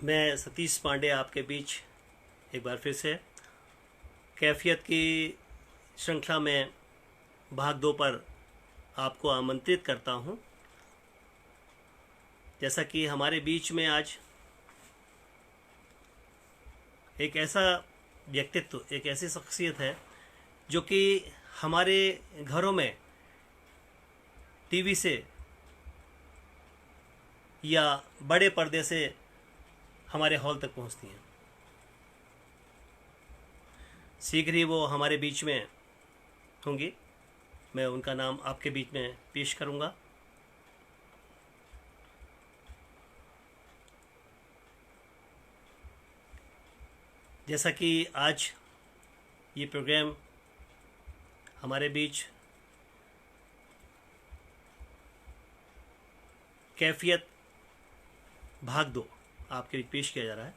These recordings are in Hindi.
मैं सतीश पांडे आपके बीच एक बार फिर से कैफियत की श्रृंखला में भाग 2 पर आपको आमंत्रित करता हूं। जैसा कि हमारे बीच में आज एक ऐसा व्यक्तित्व, एक ऐसी शख्सियत है जो कि हमारे घरों में टीवी से या बड़े पर्दे से हमारे हॉल तक पहुंचती हैं। शीघ्र ही वो हमारे बीच में होंगी। मैं उनका नाम आपके बीच में पेश करूंगा। जैसा कि आज ये प्रोग्राम हमारे बीच कैफियत भाग 2 आपके बीच पेश किया जा रहा है।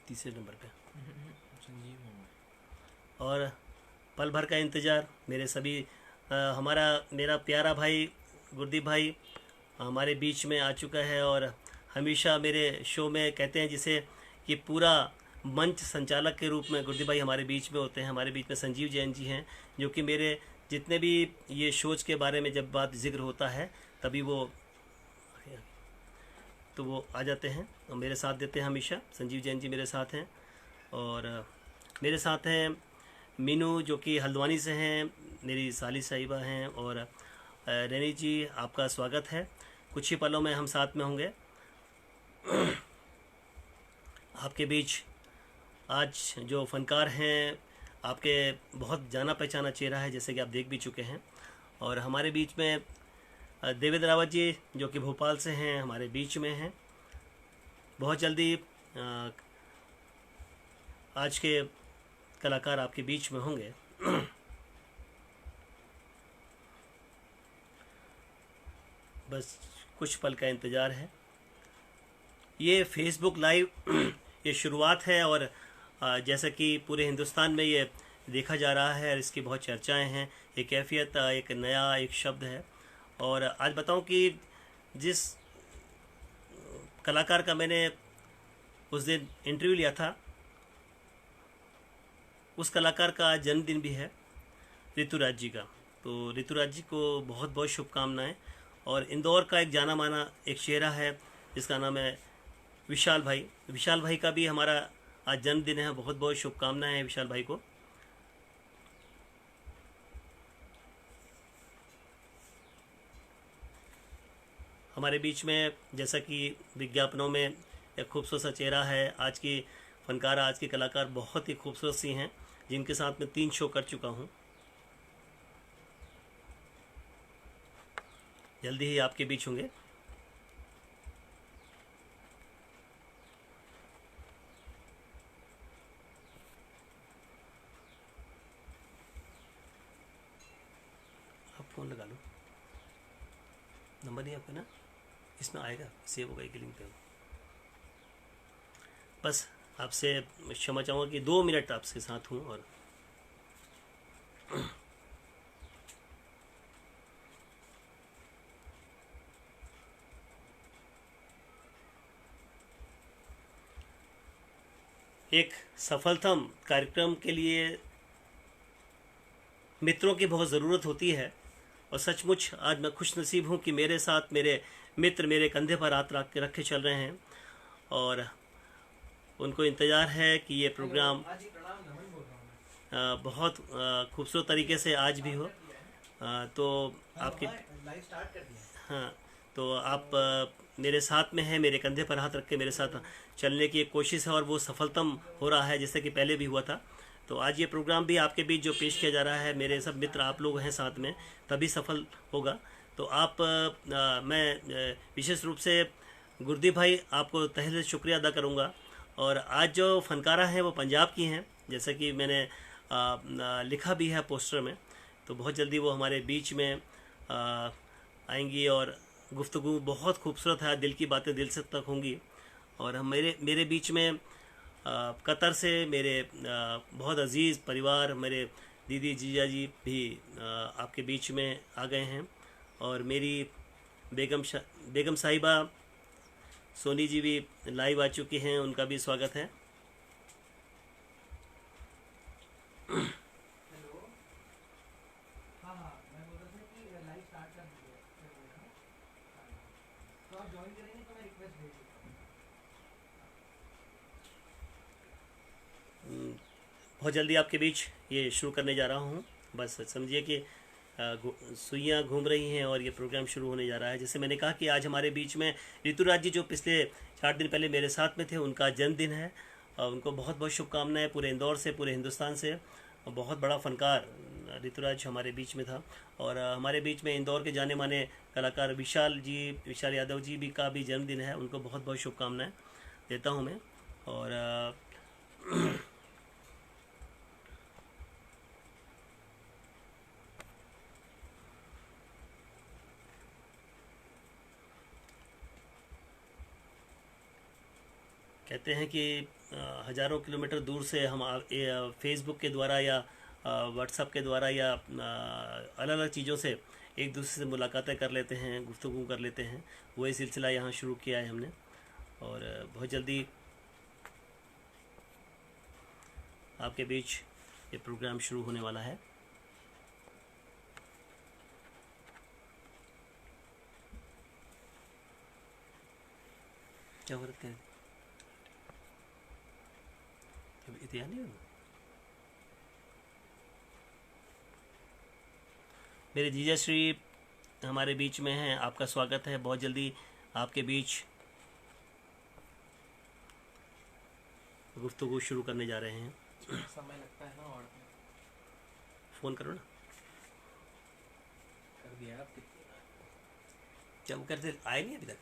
तीसरे नंबर पे और पल भर का इंतज़ार मेरे सभी मेरा प्यारा भाई गुरदीप भाई हमारे बीच में आ चुका है। और हमेशा मेरे शो में कहते हैं जिसे कि पूरा मंच संचालक के रूप में गुरदीप भाई हमारे बीच में होते हैं। हमारे बीच में संजीव जैन जी हैं जो कि मेरे जितने भी ये शोज के बारे में जब बात जिक्र होता है तभी वो आ जाते हैं और मेरे साथ देते हैं। हमेशा संजीव जैन जी मेरे साथ हैं। और मेरे साथ हैं मीनू जो कि हल्द्वानी से हैं, मेरी साली साहिबा हैं। और रैनी जी आपका स्वागत है। कुछ ही पलों में हम साथ में होंगे आपके बीच। आज जो फनकार हैं आपके बहुत जाना पहचाना चेहरा है जैसे कि आप देख भी चुके हैं। और हमारे बीच में देवेंद्र रावत जी जो कि भोपाल से हैं हमारे बीच में हैं। बहुत जल्दी आज के कलाकार आपके बीच में होंगे। बस कुछ पल का इंतज़ार है। ये फेसबुक लाइव ये शुरुआत है और जैसा कि पूरे हिंदुस्तान में ये देखा जा रहा है और इसकी बहुत चर्चाएं हैं। ये कैफियत एक नया एक शब्द है। और आज बताऊं कि जिस कलाकार का मैंने उस दिन इंटरव्यू लिया था उस कलाकार का आज जन्मदिन भी है, ऋतुराज जी का। तो ऋतुराज जी को बहुत बहुत शुभकामनाएं। और इंदौर का एक जाना माना एक चेहरा है जिसका नाम है विशाल भाई। विशाल भाई का भी हमारा आज जन्मदिन है। बहुत बहुत शुभकामनाएं हैं विशाल भाई को। हमारे बीच में जैसा कि विज्ञापनों में एक खूबसूरत सा चेहरा है। आज की फनकार, आज की कलाकार बहुत ही खूबसूरत सी हैं जिनके साथ मैं 3 शो कर चुका हूं। जल्दी ही आपके बीच होंगे। आप फ़ोन लगा लो, नंबर नहीं आपका ना, इसमें आएगा, सेव होगा एक लिंक पे। बस आपसे क्षमा चाहूँगा कि 2 मिनट आपके साथ हूँ। और एक सफलतम कार्यक्रम के लिए मित्रों की बहुत ज़रूरत होती है। और सचमुच आज मैं खुश नसीब हूँ कि मेरे साथ मेरे मित्र मेरे कंधे पर हाथ रखे चल रहे हैं। और उनको इंतज़ार है कि ये प्रोग्राम बहुत खूबसूरत तरीके से आज भी हो। तो आपकी हाँ, तो आप मेरे साथ में हैं, मेरे कंधे पर हाथ रख के मेरे साथ चलने की एक कोशिश है और वो सफलतम हो रहा है जैसे कि पहले भी हुआ था। तो आज ये प्रोग्राम भी आपके बीच जो पेश किया जा रहा है, मेरे सब मित्र आप लोग हैं साथ में, तभी सफल होगा। तो आप मैं विशेष रूप से गुरदीप भाई आपको तहे दिल से शुक्रिया अदा करूँगा। और आज जो फनकारा हैं वो पंजाब की हैं जैसा कि मैंने लिखा भी है पोस्टर में। तो बहुत जल्दी वो हमारे बीच में आएंगी और गुफ्तगू बहुत खूबसूरत है। दिल की बातें दिल से तक होंगी। और हम मेरे बीच में कतर से मेरे बहुत अजीज़ परिवार, मेरे दीदी जीजा जी भी आपके बीच में आ गए हैं, और मेरी बेगम साहिबा सोनी जी भी लाइव आ चुकी हैं, उनका भी स्वागत है। बहुत जल्दी आपके बीच ये शुरू करने जा रहा हूँ। बस समझिए कि सुइयाँ घूम रही हैं और ये प्रोग्राम शुरू होने जा रहा है। जैसे मैंने कहा कि आज हमारे बीच में ऋतुराज जी, जो पिछले 4 दिन पहले मेरे साथ में थे, उनका जन्मदिन है। उनको बहुत बहुत शुभकामनाएं पूरे इंदौर से, पूरे हिंदुस्तान से। और बहुत बड़ा फनकार ऋतुराज हमारे बीच में था। और हमारे बीच में इंदौर के जाने माने कलाकार विशाल यादव जी भी का भी जन्मदिन है। उनको बहुत बहुत शुभकामनाएं देता हूँ मैं। और कहते हैं कि हज़ारों किलोमीटर दूर से हम फेसबुक के द्वारा या व्हाट्सएप के द्वारा या अलग अलग चीज़ों से एक दूसरे से मुलाकातें कर लेते हैं, गुफ्तगू कर लेते हैं। वही सिलसिला यहाँ शुरू किया है हमने, और बहुत जल्दी आपके बीच ये प्रोग्राम शुरू होने वाला है। क्या हो रहा है? इतिहास नहीं होगा। मेरे जीजा श्री हमारे बीच में हैं, आपका स्वागत है। बहुत जल्दी आपके बीच गुफ्तगू शुरू करने जा रहे हैं। समय लगता है ना, और फ़ोन करो ना। कर दिया आप क्या वो करते आए नहीं अभी तक?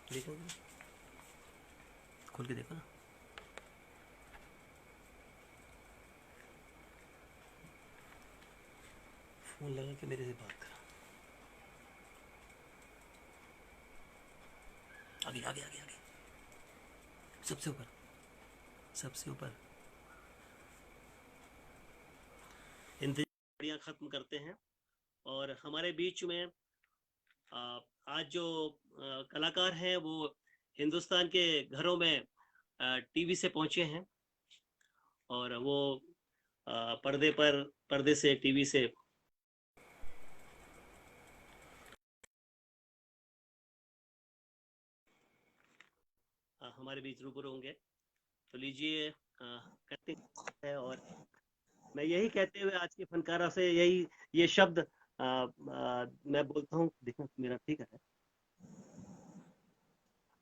देखो खोल के देखो ना। फोन लगा के मेरे से बात कर। आगे आगे आगे आगे, सबसे ऊपर, सबसे ऊपर। इंतजारियां खत्म करते हैं, और हमारे बीच में आज जो कलाकार हैं वो हिंदुस्तान के घरों में टीवी से पहुंचे हैं, और वो पर्दे से, टीवी से हमारे बीच रूबरू होंगे। तो लीजिए, करते हैं। और मैं यही कहते हुए आज के फनकारा से यही ये शब्द मैं बोलता हूँ। देखो मेरा ठीक है।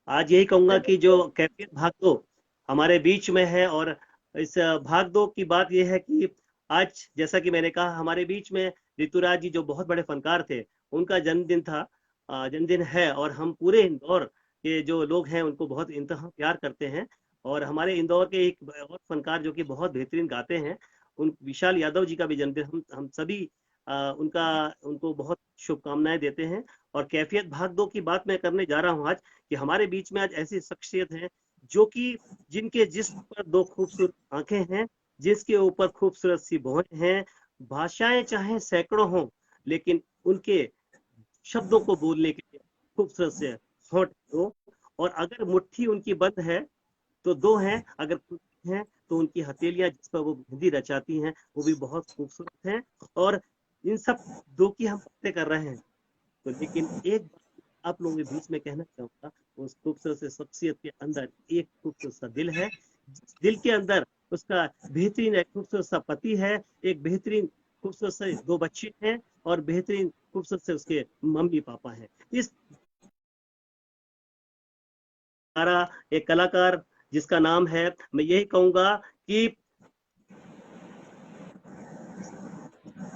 आज यही कहूंगा कि जो कैफियत भाग दो हमारे बीच में है, और इस भाग दो की बात यह है कि आज, जैसा कि मैंने कहा, हमारे बीच में ऋतुराज जी जो बहुत बड़े फनकार थे, उनका जन्मदिन था, जन्मदिन है। और हम पूरे इंदौर के जो लोग हैं उनको बहुत इंतहा प्यार करते हैं। और हमारे इंदौर के एक और फनकार जो कि बहुत बेहतरीन गाते हैं, उन विशाल यादव जी का भी जन्मदिन, हम सभी उनको बहुत शुभकामनाएं देते हैं। और कैफियत भाग दो की बात मैं करने जा रहा हूँ आज, कि हमारे बीच में आज ऐसी शख्सियत है जो कि जिनके जिस्म पर दो खूबसूरत आंखें हैं, जिसके ऊपर खूबसूरत सी भौहें हैं। भाषाएं चाहे सैकड़ों हों, लेकिन उनके शब्दों को बोलने के लिए खूबसूरत से होंठ दो। और अगर मुट्ठी उनकी बंद है तो दो हैं, अगर खुली हैं तो उनकी हथेलियां जिस पर वो मेहंदी रचाती हैं वो भी बहुत खूबसूरत हैं। और इन सब दो की हम बातें कर रहे हैं, तो लेकिन एक बात आप लोगों के बीच में कहना चाहूंगा, उस खूबसूरत से शख्सियत के अंदर एक खूबसूरत सा दिल है। जिस दिल के अंदर उसका बेहतरीन एक खूबसूरत सा पति है, एक बेहतरीन खूबसूरत से दो बच्चे हैं, और बेहतरीन खूबसूरत से उसके मम्मी पापा हैं। इस हमारा एक कलाकार जिसका नाम है, मैं यही कहूंगा कि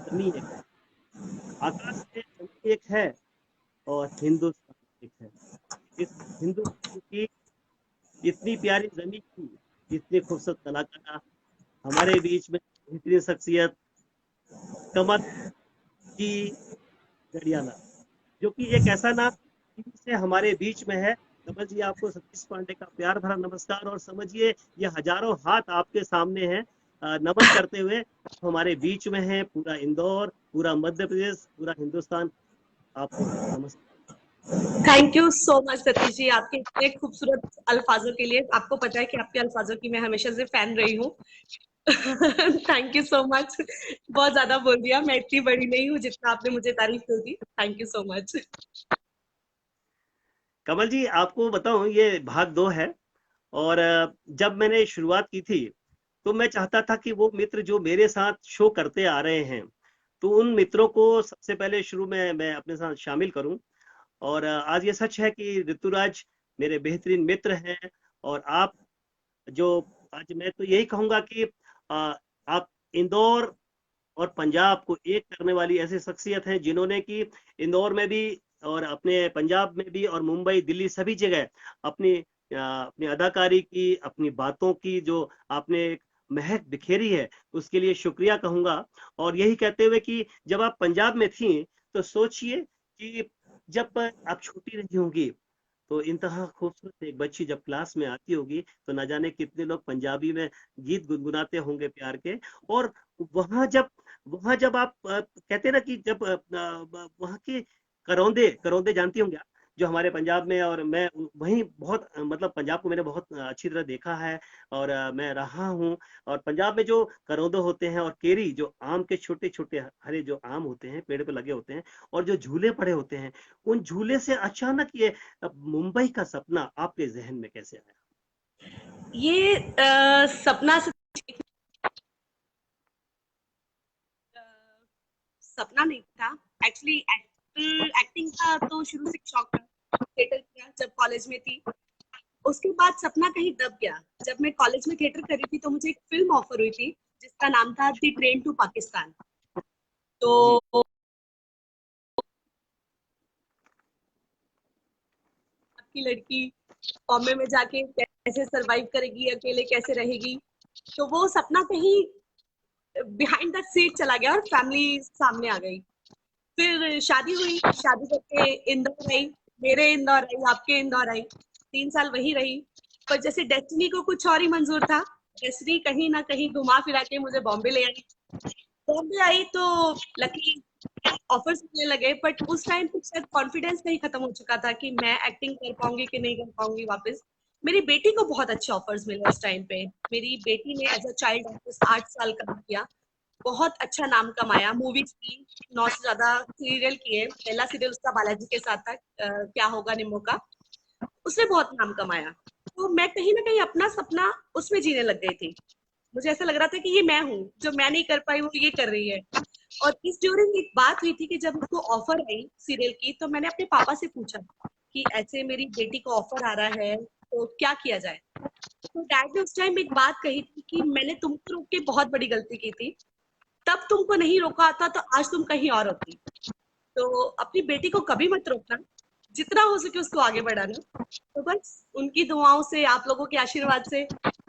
जमी एक, आकाश में जमी एक है, और हिंदुस्तान एक है। इस हिंदुस्तान की इतनी प्यारी जमी की इतनी खूबसूरत कलाकार हमारे बीच में, बेहतरीन शख्सियत कमल जी गढ़ियाला, जो कि एक ऐसा नाम से हमारे बीच में है। कमल जी, आपको सतीश पांडे का प्यार भरा नमस्कार, और समझिए ये हजारों हाथ आपके सामने हैं नमन करते हुए। हमारे बीच में है पूरा इंदौर, पूरा मध्य प्रदेश, पूरा हिंदुस्तान आपको नमस्कार। Thank you so much Satish ji, आपके इतने खूबसूरत अल्फाजों के लिए। आपको पता है कि आपके अल्फाजों की मैं हमेशा से फैन रही हूँ। Thank you so much. बहुत ज्यादा बोल दिया, मैं इतनी बड़ी नहीं हूँ जितना आपने मुझे तारीफ कर दी। Thank you so much. Kamal ji, आपको बताऊं, ये भाग 2 है। और जब मैंने शुरुआत की थी तो मैं चाहता था कि वो मित्र जो मेरे साथ शो करते आ रहे हैं, तो उन मित्रों को सबसे पहले शुरू में मैं अपने साथ शामिल करूं। और आज ये सच है कि ऋतुराज मेरे बेहतरीन मित्र हैं। और आप जो, आज मैं तो यही कहूंगा कि आप इंदौर और पंजाब को एक करने वाली ऐसी शख्सियत हैं, जिन्होंने कि इंदौर में भी और अपने पंजाब में भी और मुंबई दिल्ली सभी जगह अपनी अपनी अदाकारी की, अपनी बातों की जो आपने एक महक बिखेरी है, उसके लिए शुक्रिया कहूंगा। और यही कहते हुए कि जब आप पंजाब में थी, तो सोचिए कि जब आप छोटी रही होंगी, तो इंतहा खूबसूरत एक बच्ची जब क्लास में आती होगी, तो न जाने कितने लोग पंजाबी में गीत गुनगुनाते होंगे प्यार के। और वहां जब वहां जब आप कहते हैं ना कि जब वहां की करौंदे करौंदे जानती होंगे आप, जो हमारे पंजाब में, और मैं वहीं बहुत मतलब पंजाब को मैंने बहुत अच्छी तरह देखा है, और मैं रहा हूँ। और पंजाब में जो करौंदे होते हैं और केरी, जो आम के छोटे छोटे हरे जो आम होते हैं पेड़ पे लगे होते हैं, और जो झूले पड़े होते हैं, उन झूले से अचानक ये अब मुंबई का सपना आपके जहन में कैसे आया? ये सपना से अ, सपना नहीं था एक्चुअली। एक्टिंग का तो शुरू से शौक था। थिएटर किया जब कॉलेज में थी। उसके बाद सपना कहीं दब गया। जब मैं कॉलेज में थिएटर कर रही थी तो मुझे एक फिल्म ऑफर हुई थी जिसका नाम था द ट्रेन टू पाकिस्तान। जी। तो आपकी लड़की बॉम्बे में जाके कैसे सरवाइव करेगी, अकेले कैसे रहेगी। तो वो सपना कहीं बिहाइंड द सीट चला गया और फैमिली सामने आ गई। फिर शादी हुई, शादी करके इंदौर आई। मेरे इंदौर आई, आपके इंदौर आई। 3 साल वही रही। पर जैसे डेस्टिनी को कुछ और ही मंजूर था, डेस्टिनी कहीं ना कहीं घुमा फिरा के मुझे बॉम्बे ले आई। बॉम्बे आई तो लकी ऑफर्स मिलने लगे, बट उस टाइम पे शायद कॉन्फिडेंस नहीं खत्म हो चुका था कि मैं एक्टिंग कर पाऊंगी कि नहीं कर पाऊंगी वापस। मेरी बेटी को बहुत अच्छे ऑफर्स मिले उस टाइम पे। मेरी बेटी ने एज अ चाइल्ड आर्टिस्ट 8 साल काम किया, बहुत अच्छा नाम कमाया। मूवीज की 9 से ज्यादा सीरियल किए। पहला सीरियल उसका बालाजी के साथ था, क्या होगा निम्मो का। उसने बहुत नाम कमाया। तो मैं कहीं ना कहीं अपना सपना उसमें जीने लग गई थी। मुझे ऐसा लग रहा था कि ये मैं हूँ, जो मैं नहीं कर पाई वो ये कर रही है। और इस ड्यूरिंग एक बात हुई थी कि जब उसको ऑफर आई सीरियल की, तो मैंने अपने पापा से पूछा कि ऐसे मेरी बेटी को ऑफर आ रहा है तो क्या किया जाए। तो डैड ने उस टाइम एक बात कही थी कि मैंने तुमको रोक के बहुत बड़ी गलती की थी। तब तुमको नहीं रोका आता तो आज तुम कहीं और होती। तो अपनी बेटी को कभी मत रोकना, जितना हो सके उसको आगे बढ़ाना। तो बस उनकी दुआओं से, आप लोगों के आशीर्वाद से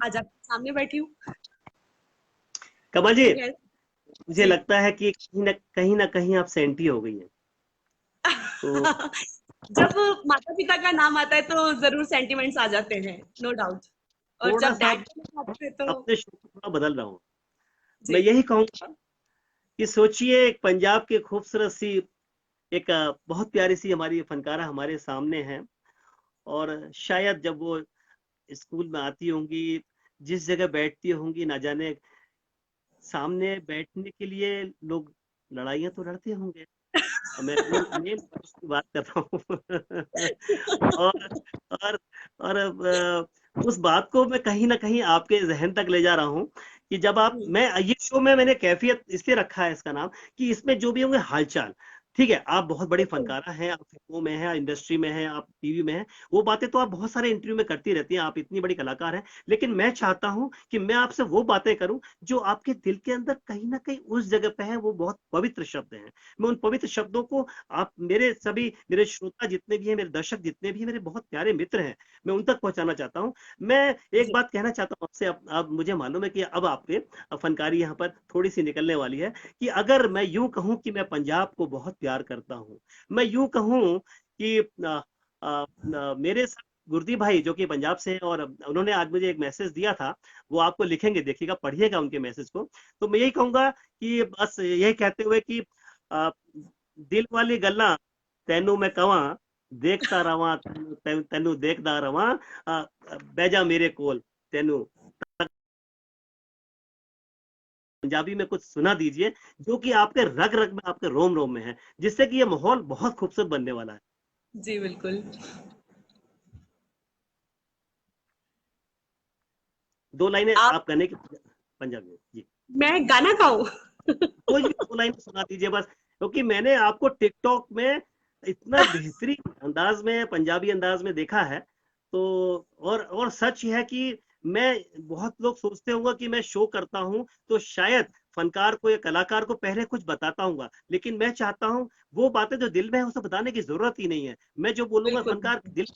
आज आपके सामने बैठी हूँ। कमल जी, खैर, मुझे जी। लगता है कि कहीं ना कहीं आप सेंटी हो गई हैं। तो जब माता पिता का नाम आता है तो जरूर सेंटिमेंट्स आ जाते हैं, नो डाउट। और थोड़ा जब सा डैड का नाम आता है तो अपने शो को थोड़ा बदल रहा हूँ। मैं जी। यही कहूंगा कि सोचिए, एक पंजाब की खूबसूरत सी, एक बहुत प्यारी सी हमारी फनकारा हमारे सामने है। और शायद जब वो स्कूल में आती होंगी, जिस जगह बैठती होंगी, ना जाने सामने बैठने के लिए लोग लड़ाइयाँ तो लड़ते होंगे। और मैं मेन मेन की बात कर रहा हूँ। और और और उस बात को मैं कहीं ना कहीं आपके जहन तक ले जा रहा हूँ कि जब आप, मैं ये शो में मैंने कैफियत इसलिए रखा है इसका नाम, कि इसमें जो भी होंगे हालचाल, ठीक है, आप बहुत बड़ी बिल्कुल। फनकारा हैं, आप फिल्मों में हैं, इंडस्ट्री में हैं, आप टीवी में हैं, वो बातें तो आप बहुत सारे इंटरव्यू में करती रहती हैं, आप इतनी बड़ी कलाकार हैं। लेकिन मैं चाहता हूं कि मैं आपसे वो बातें करूं जो आपके दिल के अंदर कहीं ना कहीं उस जगह पे है, वो बहुत पवित्र शब्द हैं। मैं उन पवित्र शब्दों को, आप मेरे सभी, मेरे श्रोता जितने भी हैं, मेरे दर्शक जितने भी हैं, मेरे बहुत प्यारे मित्र हैं, मैं उन तक पहुंचाना चाहता हूं। मैं एक जी। बात कहना चाहता हूं आपसे, अब मुझे मालूम है कि अब आपके फनकारी यहाँ पर थोड़ी सी निकलने वाली है, कि अगर मैं यूं कहूं कि मैं पंजाब को बहुत प्यार करता हूं, मैं यूं कहूं कि मेरे साथ गुरदीप भाई जो कि पंजाब से हैं, और उन्होंने आज मुझे एक मैसेज दिया था, वो आपको लिखेंगे, देखिएगा, पढ़िएगा उनके मैसेज को। तो मैं यही कहूंगा कि बस यही कहते हुए कि अ, दिल वाली गल्ला तेनू मैं कवां, देखता रवां तेनू देखदा रवां, बह जा मेरे कोल तेनू, पंजाबी में कुछ सुना दीजिए जो कि आपके रग रग में, आपके रोम रोम में है, जिससे कि ये माहौल बहुत खूबसूरत बनने वाला है। जी बिल्कुल। दो लाइनें आप, आप कहने की पंजाबी में जी, मैं गाना गाऊं? कोई भी दो लाइन सुना दीजिए बस, क्योंकि मैंने आपको टिकटॉक में इतना बेहतरीन अंदाज में, पंजाबी अंदाज में देखा है। तो और सच है कि मैं, बहुत लोग सोचते होंगे कि मैं शो करता हूं तो शायद फनकार को या कलाकार को पहले कुछ बताता हूँ, लेकिन मैं चाहता हूं वो बातें जो दिल में है उसे बताने की जरूरत ही नहीं है, मैं जो बोलूंगा बिल्कुल। फनकार दिल।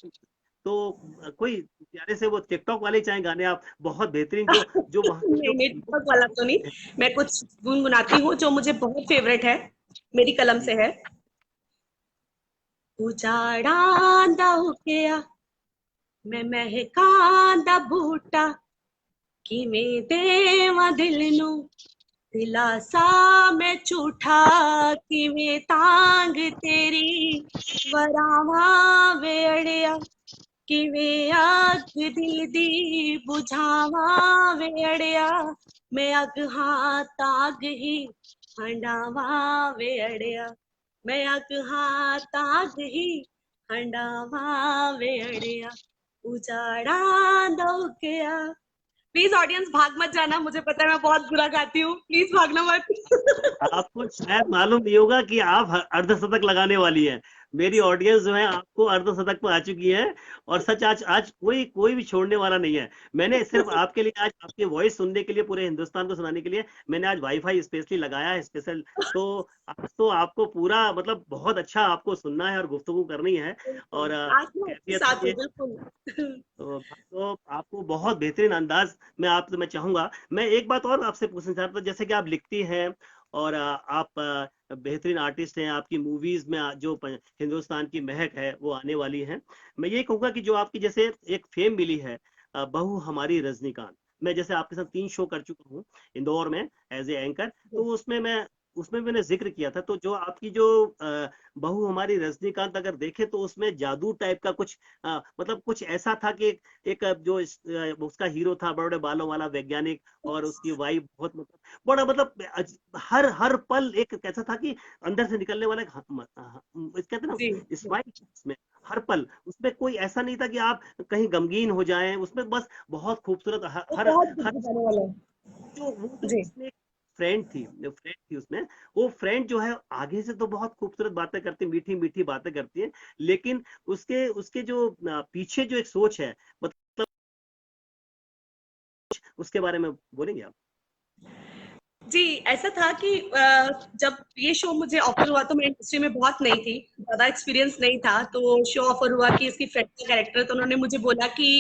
तो कोई प्यारे से वो टिकटॉक वाले चाहे गाने आप बहुत बेहतरीन, जो जो वहां के नहीं जो नहीं, टिकटॉक वाला तो नहीं। मैं कुछ गुनगुनाती हूँ जो मुझे बहुत फेवरेट है, मेरी कलम जी से है। उजाड़ा दा उगया, मैं महकां दा बूटा, किवें देवां दिल नू दिलासा मैं झूठा, किवें तांग तेरी वरावां वे अड़िया, किवें अग दिल दी बुझावां वे अड़िया, मैं अग हां ताग ही हंडावां वे अड़िया, मैं अग हां ताग ही हंडावां वे अड़िया, उजाड़ा दो गया। प्लीज ऑडियंस भाग मत जाना, मुझे पता है मैं बहुत बुरा गाती हूँ, प्लीज भागना मत। आपको शायद मालूम नहीं होगा कि आप अर्धशतक लगाने वाली हैं। मेरी ऑडियंस जो है आपको अर्धशतक पे आ चुकी है, और सच आज आज कोई कोई भी छोड़ने वाला नहीं है। मैंने सिर्फ आपके लिए, आज आपकी वॉइस सुनने के लिए, पूरे हिंदुस्तान को सुनाने के लिए मैंने आज वाईफाई स्पेशली लगाया है, स्पेशल। तो आज तो आपको पूरा मतलब बहुत अच्छा आपको सुनना है और गुफ्तगू करनी है, और आज मैं आपके कैफियत साथ हूँ ये, बिल्कुल। तो आपको बहुत बेहतरीन अंदाज में, आप, मैं चाहूंगा, मैं एक बात और आपसे पूछना चाहता हूं, जैसे कि आप लिखती हैं और आप बेहतरीन आर्टिस्ट हैं, आपकी मूवीज में जो हिंदुस्तान की महक है वो आने वाली है। मैं ये कहूंगा कि जो आपकी जैसे एक फेम मिली है, बहू हमारी रजनीकांत, मैं जैसे आपके साथ 3 शो कर चुका हूँ इंदौर में एज ए एंकर, तो उसमें मैंने जिक्र किया था, तो जो आपकी जो बहू हमारी रजनीकांत अगर देखे तो उसमें जादू टाइप का कुछ, मतलब कुछ ऐसा था कि एक जो उसका हीरो था, बड़े बड़े बालों वाला वैज्ञानिक, और उसकी वाइफ बहुत मतलब बड़ा मतलब हर हर पल एक कैसा था कि अंदर से निकलने वाला एक कहते हैं जी। ना स्माइल उसमें, हर पल उसमें कोई ऐसा नहीं था कि आप कहीं गमगीन हो जाएं, उसमें बस बहुत खूबसूरत हर वो हर, बहुत हर गुदगुदाने वाला है। वो जो जी। उसमें फ्रेंड थी उसमें, वो फ्रेंड जो है आगे से तो बहुत खूबसूरत बातें करती, मीठी मीठी बातें करती है, लेकिन उसके उसके जो पीछे जो एक सोच है, मतलब उसके बारे में बोलेंगे आप? जी, ऐसा था कि जब ये शो मुझे ऑफर हुआ तो मैं इंडस्ट्री में बहुत नई थी, ज्यादा एक्सपीरियंस नहीं था, तो शो ऑफर हुआ कि इसकी फ्रेंड का कैरेक्टर, तो उन्होंने मुझे बोला कि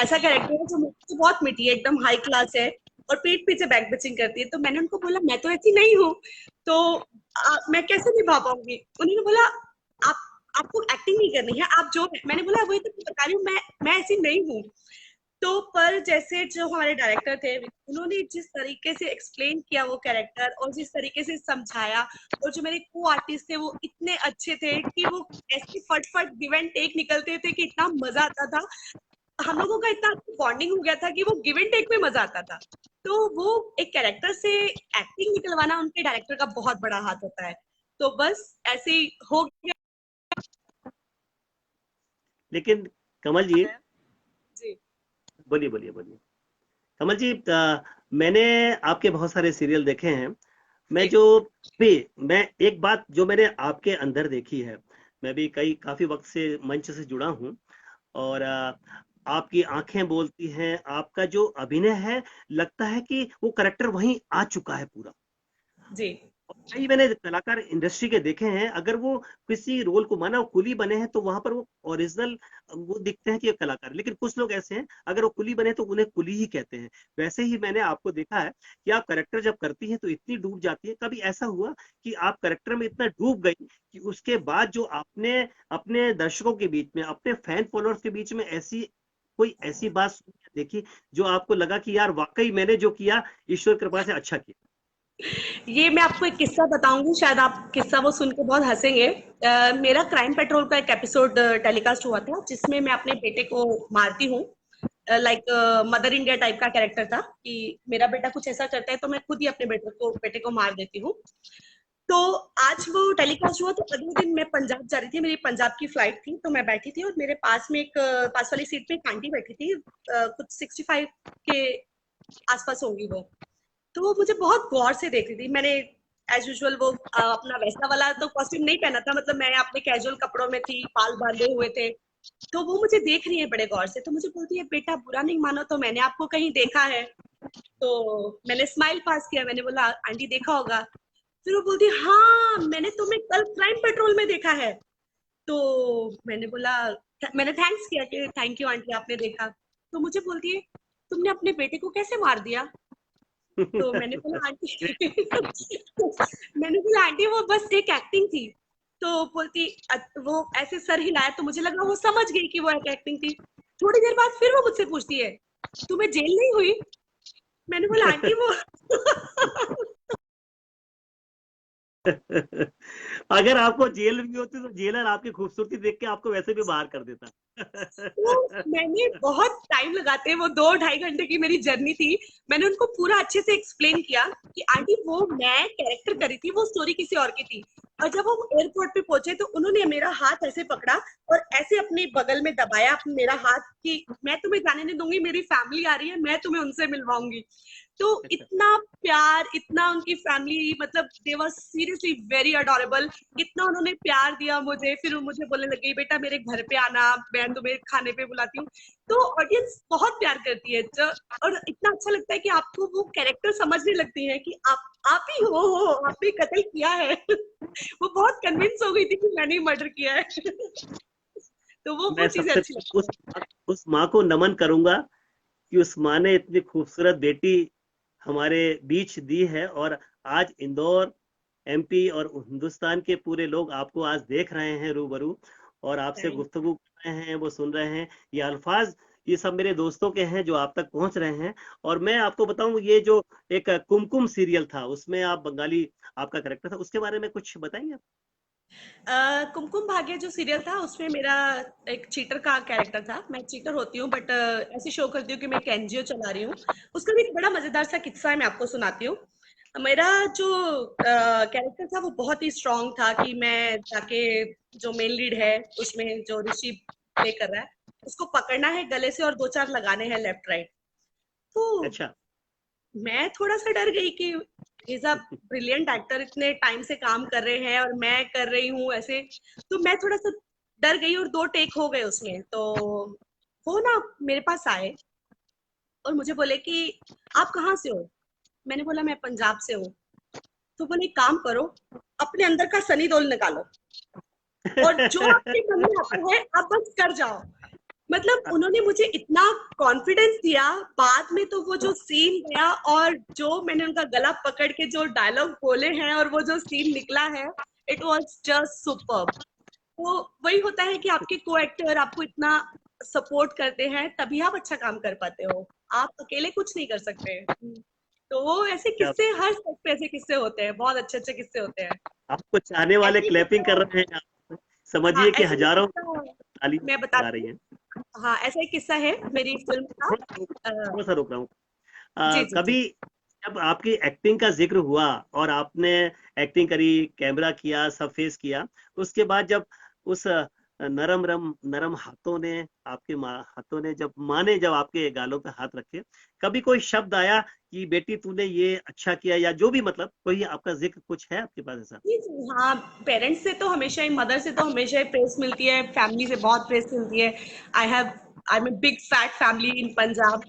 ऐसा कैरेक्टर है जो मुझसे बहुत मीठी है, एकदम हाई क्लास है और पीठ पीछे बैक बिचिंग करती है। तो मैंने उनको बोला मैं तो ऐसी नहीं हूँ, तो मैं कैसे निभा पाऊंगी? उन्होंने बोला आप आपको एक्टिंग नहीं करनी है, आप जो, मैंने बोला वही तो बता रही हूँ, मैं ऐसी नहीं हूँ। तो पर जैसे जो हमारे डायरेक्टर थे, उन्होंने जिस तरीके से एक्सप्लेन किया वो कैरेक्टर और जिस तरीके से समझाया, और जो मेरे को आर्टिस्ट थे वो इतने अच्छे थे कि वो ऐसे फटफट गिव एंड टेक निकलते थे कि इतना मजा आता था। हम लोगों का इतना बॉन्डिंग हो गया था कि वो गिव एंड टेक में मजा आता था। तो वो एक कैरेक्टर से एक्टिंग निकलवाना उनके डायरेक्टर का बहुत बड़ा हाथ होता है। तो बस ऐसे ही हो लेकिन कमल जी, गया। जी। बोलिए बोलिए बोलिए। कमल जी, मैंने आपके बहुत सारे सीरियल देखे हैं, मैं जो भी मैं एक बात जो मैंने आपके अंदर देखी है, मैं भी कई काफी वक्त से मंच से जुड़ा हूँ, और आपकी आंखें बोलती हैं, आपका जो अभिनय है लगता है कि वो करेक्टर वहीं आ चुका है पूरा। जी। और कई मैंने कलाकार इंडस्ट्री के देखे हैं, अगर वो किसी रोल को माना वो कुली बने हैं तो वहां पर वो ओरिजिनल वो दिखते हैं कि ये कलाकार, लेकिन कुछ लोग ऐसे हैं अगर वो कुली बने तो उन्हें कुली ही कहते हैं। वैसे ही मैंने आपको देखा है कि आप करेक्टर जब करती हैं तो इतनी डूब जाती है। कभी ऐसा हुआ कि आप करेक्टर में इतना डूब गई कि उसके बाद जो आपने अपने दर्शकों के बीच में, अपने फैन फॉलोअर्स के बीच में ऐसी कोई ऐसी बात सुनी या देखी जो आपको लगा कि यार वाकई मैंने जो किया ईश्वर कृपा से अच्छा किया? ये मैं आपको एक किस्सा बताऊंगी, शायद आप किस्सा वो सुन के बहुत हंसेंगे। मेरा क्राइम पेट्रोल का एक एपिसोड टेलीकास्ट हुआ था जिसमें मैं अपने बेटे को मारती हूँ। लाइक मदर इंडिया टाइप का कैरेक्टर था कि मेरा बेटा कुछ ऐसा करता है तो मैं खुद ही अपने बेटे को मार देती हूँ। तो आज वो टेलीकास्ट हुआ तो अगले दिन मैं पंजाब जा रही थी, मेरी पंजाब की फ्लाइट थी, तो मैं बैठी थी और मेरे पास में एक पास वाली सीट पे एक आंटी बैठी थी, कुछ 65 के आसपास होंगी वो। तो वो मुझे बहुत गौर से देख रही थी। मैंने एज यूजुअल वो अपना वैसा वाला तो कॉस्ट्यूम नहीं पहना था, मतलब मैं अपने कैजुअल कपड़ों में थी, बाल बांधे हुए थे। तो वो मुझे देख रही है बड़े गौर से, तो मुझे बोलती है बेटा बुरा नहीं मानो तो मैंने आपको कहीं देखा है। तो मैंने स्माइल पास किया, मैंने बोला आंटी देखा होगा। फिर वो बोलती हाँ मैंने तुम्हें कल क्राइम पेट्रोल में देखा है। तो मैंने बोला, मैंने थैंक्स किया कि थैंक यू आंटी आपने देखा। तो मुझे बोलती है तुमने अपने बेटे को कैसे मार दिया? तो मैंने बोला आंटी मैंने बोला आंटी वो बस एक एक्टिंग थी। तो बोलती वो ऐसे सर हिलाया तो मुझे लगा वो समझ गई कि वो एक एक्टिंग थी। थोड़ी देर बाद फिर वो मुझसे पूछती है तुम्हें जेल नहीं हुई? मैंने बोला आंटी वो अगर आपको जेल भी होती तो जेलर आपकी खूबसूरती देख के आपको वैसे भी बाहर कर देता। तो मैंने बहुत टाइम लगाते, वो 2 ढाई घंटे की मेरी जर्नी थी। मैंने उनको पूरा अच्छे से एक्सप्लेन किया कि आंटी वो मैं कैरेक्टर करी थी, वो स्टोरी किसी और की थी। और जब हम एयरपोर्ट पे पहुंचे तो उन्होंने मेरा हाथ ऐसे पकड़ा और ऐसे अपने बगल में दबाया अपने मेरा हाथ कि मैं तुम्हें जाने नहीं दूंगी, मेरी फैमिली आ रही है, मैं तुम्हें उनसे मिलवाऊंगी। तो अच्छा। इतना प्यार, इतना उनकी फैमिली, मतलब दे वर सीरियसली वेरी अडोरेबल। इतना उन्होंने प्यार दिया मुझे। फिर वो मुझे बोलने लगी बेटा मेरे घर पे आना, मैं तुम्हें खाने पे बुलाती हूँ। तो ऑडियंस बहुत प्यार करती है और इतना अच्छा लगता है कि आपको वो कैरेक्टर समझने लगती है कि आप ही हो, आपने कत्ल किया है वो बहुत कन्विंस हो गई थी कि मैंने ही मर्डर किया है तो वो मैं चीजें सबसे अच्छी लगती उस माँ को नमन करूंगा कि उस माँ ने इतनी खूबसूरत बेटी हमारे बीच दी है, और आज इंदौर, एमपी और हिंदुस्तान के पूरे लोग आपको आज देख रहे हैं रूबरू, और आपसे है। गुफ्तगू कर रहे हैं, वो सुन रहे हैं। ये अल्फाज ये सब मेरे दोस्तों के हैं जो आप तक पहुंच रहे हैं। और मैं आपको बताऊं, ये जो एक कुमकुम सीरियल था उसमें आप बंगाली आपका कैरेक्टर था, उसके बारे में कुछ बताएंगे आप? कुमकुम भाग्य जो सीरियल था उसमें मेरा एक चीटर का कैरेक्टर था। मैं चीटर होती हूँ बट ऐसे शो करती हूँ कि मैं एक एनजीओ चला रही हूँ। उसका भी एक बड़ा मजेदार सा किस्सा है, मैं आपको सुनाती हूँ। मेरा जो कैरेक्टर था वो बहुत ही स्ट्रांग था कि मैं जाके जो मेन लीड है उसमें जो ऋषि प्ले कर रहा है उसको पकड़ना है गले से और 2 4 लगाने हैं लेफ्ट राइट। तो अच्छा। मैं थोड़ा सा डर गई कि इज अ ब्रिलियंट एक्टर, इतने टाइम से काम कर रहे हैं और मैं कर रही हूँ ऐसे। तो मैं थोड़ा सा डर गई और 2 टेक हो गए उसमें। तो वो ना मेरे पास आए और मुझे बोले कि आप कहाँ से हो? मैंने बोला मैं पंजाब से हूँ। तो बोले एक काम करो, अपने अंदर का सनी देओल निकालो और जो आपके मन में आता है आप बस कर जाओ। मतलब उन्होंने मुझे इतना कॉन्फिडेंस दिया। बाद में तो वो जो सीन गया और जो मैंने उनका गला पकड़ के जो डायलॉग बोले हैं और वो जो सीन निकला है, इट वाज जस्ट सुपर्ब। वो वही होता है कि आपके को एक्टर आपको इतना सपोर्ट करते हैं तभी आप अच्छा काम कर पाते हो। आप अकेले कुछ नहीं कर सकते। तो वो ऐसे क्या किस्से हर सेट पे ऐसे किस्से होते हैं, बहुत अच्छे अच्छे किस्से होते हैं। आपको चाहने वाले ऐसे ही क्लैपिंग कर किस्सा, रहे हैं, आप हाँ समझिए कि ऐसे ही हजारों किस्सा ताली मैं बजा बताती रही हूँ। हैं। हाँ ऐसा एक किस्सा है मेरी फिल्म का। अ, थोड़ा सा रोक रहा हूँ। जी जी जी। कभी जब आपकी एक्टिंग का जिक्र हुआ और आपने एक्टिंग करी, कैमरा किया, सब फेस किया, उसके बाद जब उस नरम रम नरम हाथों ने, आपके हाथों ने जब माँ ने जब आपके गालों पे हाथ रखे, कभी कोई शब्द आया कि बेटी तूने ये अच्छा किया, या जो भी, मतलब कोई आपका जिक्र कुछ है आपके पास ऐसा? जी, जी, हाँ, पेरेंट्स से तो हमेशा ही, मदर से तो हमेशा ही प्रेज़ मिलती है, फैमिली से बहुत प्रेज़ मिलती है। I have I am a big fat family in Punjab.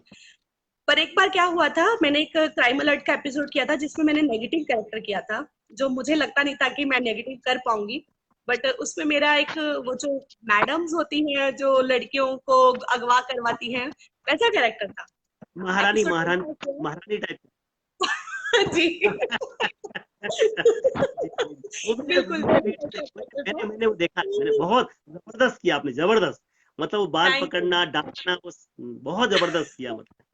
पर एक बार क्या हुआ था, मैंने एक क्राइम अलर्ट का एपिसोड किया था जिसमें मैंने नेगेटिव कैरेक्टर किया था, जो मुझे लगता नहीं था कि मैं नेगेटिव कर पाऊँगी। बट उसमें मेरा एक, वो जो मैडम्स होती हैं, जो लड़कियों को अगवा करवाती हैं, वैसा कैरेक्टर था। महारानी एपिसोड महारानी टेलीकास्ट हुआ। महारानी टाइप। जी। जी, जी, जी। वो मैंने बिल्कुल, मैंने वही वीडियो वैसा कैरेक्टर मैंने था। मैंने वो देखा है, मैंने बहुत जबरदस्त किया आपने, जबरदस्त। मतलब वो बाल थैंक यू, पकड़ना, डांटना, वो बहुत जबरदस्त किया, मतलब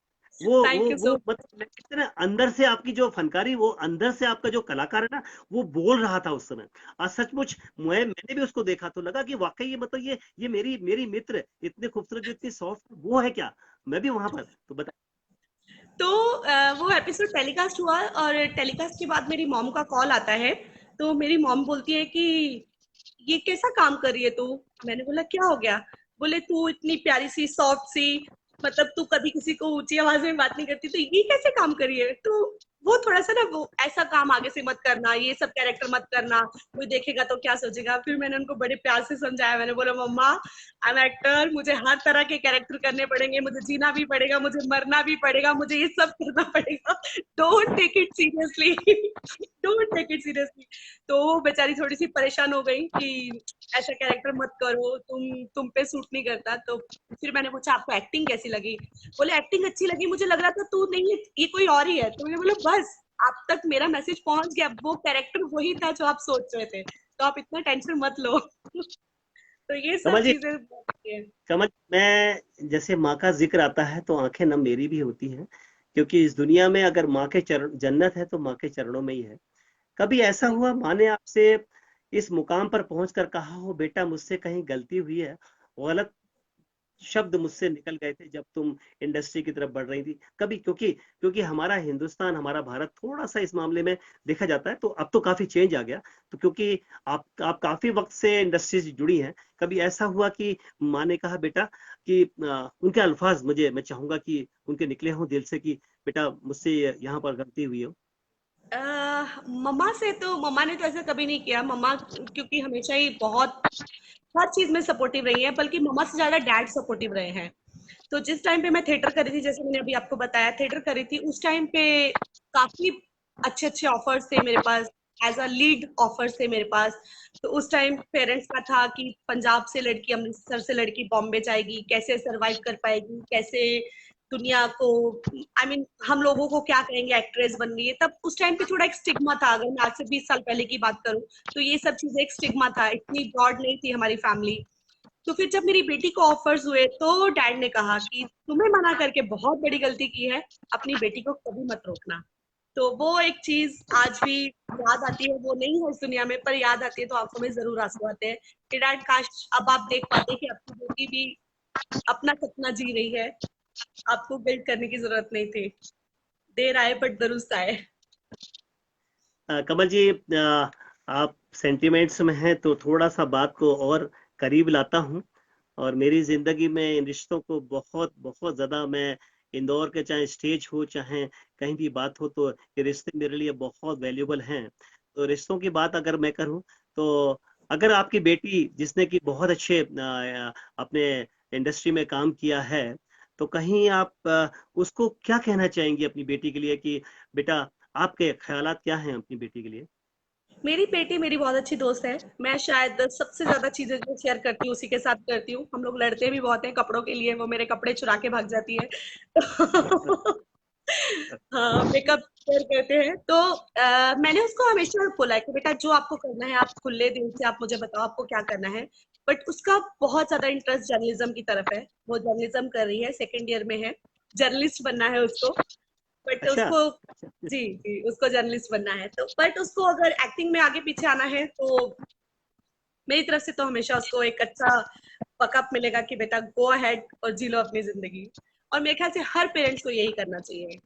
वो थैंक यू वो सो मतलब कहते हैं ना, अंदर से आपकी जो फनकारी, वो अंदर से आपका जो कलाकार है ना, वो बोल रहा था उस समय। और सचमुच मैंने भी उसको देखा तो लगा कि वाकई ये, मतलब ये मेरी मेरी मित्र इतने खूबसूरत, जो इतनी सॉफ्ट, वो है क्या? मैं भी वहां पर, तो बता। तो वो एपिसोड टेलीकास्ट हुआ और टेलीकास्ट के बाद मेरी मॉम का कॉल आता है। तो मेरी मॉम बोलती है कि ये कैसा काम कर रही है तू? मैंने बोला क्या हो गया? बोले तू इतनी प्यारी सी सॉफ्ट सी, मतलब तू कभी किसी को ऊंची आवाज में बात नहीं करती, तो ये कैसे काम कर रही है? तो वो थोड़ा सा ना, वो ऐसा काम आगे से मत करना, ये सब कैरेक्टर मत करना, कोई देखेगा तो क्या सोचेगा। फिर मैंने उनको बड़े प्यार से समझाया, मैंने बोला मम्मा आई एम एक्टर, मुझे हर तरह के कैरेक्टर करने पड़ेंगे, मुझे जीना भी पड़ेगा, मुझे मरना भी पड़ेगा, मुझे ये सब करना पड़ेगा। Don't take it seriously, don't take it seriously. तो वो बेचारी थोड़ी सी परेशान हो गई कि ऐसा कैरेक्टर मत करो, तुम पे सूट नहीं करता। तो फिर मैंने पूछा आपको एक्टिंग कैसी लगी? बोले एक्टिंग अच्छी लगी, मुझे लग रहा था तू नहीं है, ये कोई और ही है। तो मैंने बोला बस, आप तक मेरा मैसेज पहुंच गया, वो कैरेक्टर वही था जो आप सोच रहे थे, तो आप इतना टेंशन मत लो। तो ये सब कमल जी, चीजें होती है। कमल, मैं जैसे माँ का जिक्र आता है तो आंखें नम मेरी भी होती हैं, क्योंकि इस दुनिया में अगर माँ के चरण, जन्नत है तो माँ के चरणों में ही है। कभी ऐसा हुआ माँ ने आपसे इस मुकाम पर पहुंचकर कहा हो, बेटा मुझसे कहीं गलती हुई है, गलत शब्द मुझसे निकल गए थे जब तुम इंडस्ट्री की तरफ बढ़ रही थी कभी? क्योंकि क्योंकि हमारा हिंदुस्तान, हमारा भारत थोड़ा सा इस मामले में देखा जाता है, तो अब तो काफी चेंज आ गया। तो क्योंकि आप काफी वक्त से इंडस्ट्री से जुड़ी हैं, कभी ऐसा हुआ कि माँ ने कहा बेटा कि उनके अल्फाज, मैं चाहूंगा कि उनके निकले हों दिल से कि बेटा मुझसे यहाँ पर गलती हुई हो? मम्मा से तो, मम्मा ने तो ऐसा कभी नहीं किया। मम्मा क्योंकि हमेशा ही बहुत हर चीज में सपोर्टिव रही है, बल्कि मम्मा से ज्यादा डैड सपोर्टिव रहे हैं। तो जिस टाइम पे मैं थिएटर कर रही थी, जैसे मैंने अभी आपको बताया थिएटर कर रही थी, उस टाइम पे काफी अच्छे अच्छे ऑफर्स थे मेरे पास, एज अ लीड ऑफर्स थे मेरे पास। तो उस टाइम पेरेंट्स का था कि पंजाब से लड़की, अमृतसर से लड़की बॉम्बे जाएगी, कैसे सरवाइव कर पाएगी, कैसे दुनिया को, आई मीन हम लोगों को क्या कहेंगे, एक्ट्रेस बन गई है। तब उस टाइम पे थोड़ा एक स्टिग्मा था, अगर मैं आज से 20 साल पहले की बात करूं, तो ये सब चीजें एक स्टिग्मा था, इतनी ब्रॉड नहीं थी हमारी फैमिली। तो फिर जब मेरी बेटी को ऑफर्स हुए, तो डैड ने कहा कि तुम्हें मना करके बहुत बड़ी गलती की है, अपनी बेटी को कभी मत रोकना। तो वो एक चीज आज भी याद आती है, वो नहीं है इस दुनिया में, पर याद आती है तो आंखों में जरूर आंसू आते हैं कि डैड काश अब आप देख पाते कि आपकी बेटी भी अपना सपना जी रही है, आपको गिल्ट करने की जरूरत नहीं थी। देर आए बट दुरुस्त आए। कमल जी, आप सेंटिमेंट्स में हैं तो थोड़ा सा बात को और करीब लाता हूँ। और मेरी जिंदगी में इन रिश्तों को बहुत बहुत ज्यादा, मैं इंदौर के चाहे स्टेज हो चाहे कहीं भी बात हो, तो ये रिश्ते मेरे लिए बहुत वैल्यूबल हैं। तो रिश्तों की बात अगर मैं करूँ, तो अगर आपकी बेटी, जिसने कि बहुत अच्छे अपने इंडस्ट्री में काम किया है, तो कहीं आप उसको क्या कहना चाहेंगी अपनी बेटी के लिए कि बेटा, आपके ख्यालात क्या हैं अपनी बेटी के लिए? मेरी बेटी मेरी बहुत अच्छी दोस्त है। मैं शायद सबसे ज्यादा चीजें जो शेयर करती हूँ उसी के साथ करती हूँ। हम लोग लड़ते भी बहुत हैं कपड़ों के लिए, वो मेरे कपड़े चुरा के भाग जाती है। हाँ, मेकअप शेयर करते हैं। तो मैंने उसको हमेशा बोला है कि बेटा जो आपको करना है, आप खुले दिल से आप मुझे बताओ आपको क्या करना है। बट उसका बहुत ज्यादा इंटरेस्ट जर्नलिज्म की तरफ है, वो जर्नलिज्म कर रही है, सेकेंड ईयर में है, जर्नलिस्ट बनना है उसको। बट अच्छा। उसको, जी जी, उसको जर्नलिस्ट बनना है। तो बट उसको अगर एक्टिंग में आगे पीछे आना है, तो मेरी तरफ से तो हमेशा उसको एक अच्छा बकअप मिलेगा कि बेटा गो अहेड और जी लो अपनी जिंदगी। और मेरे ख्याल से हर पेरेंट्स को यही करना चाहिए।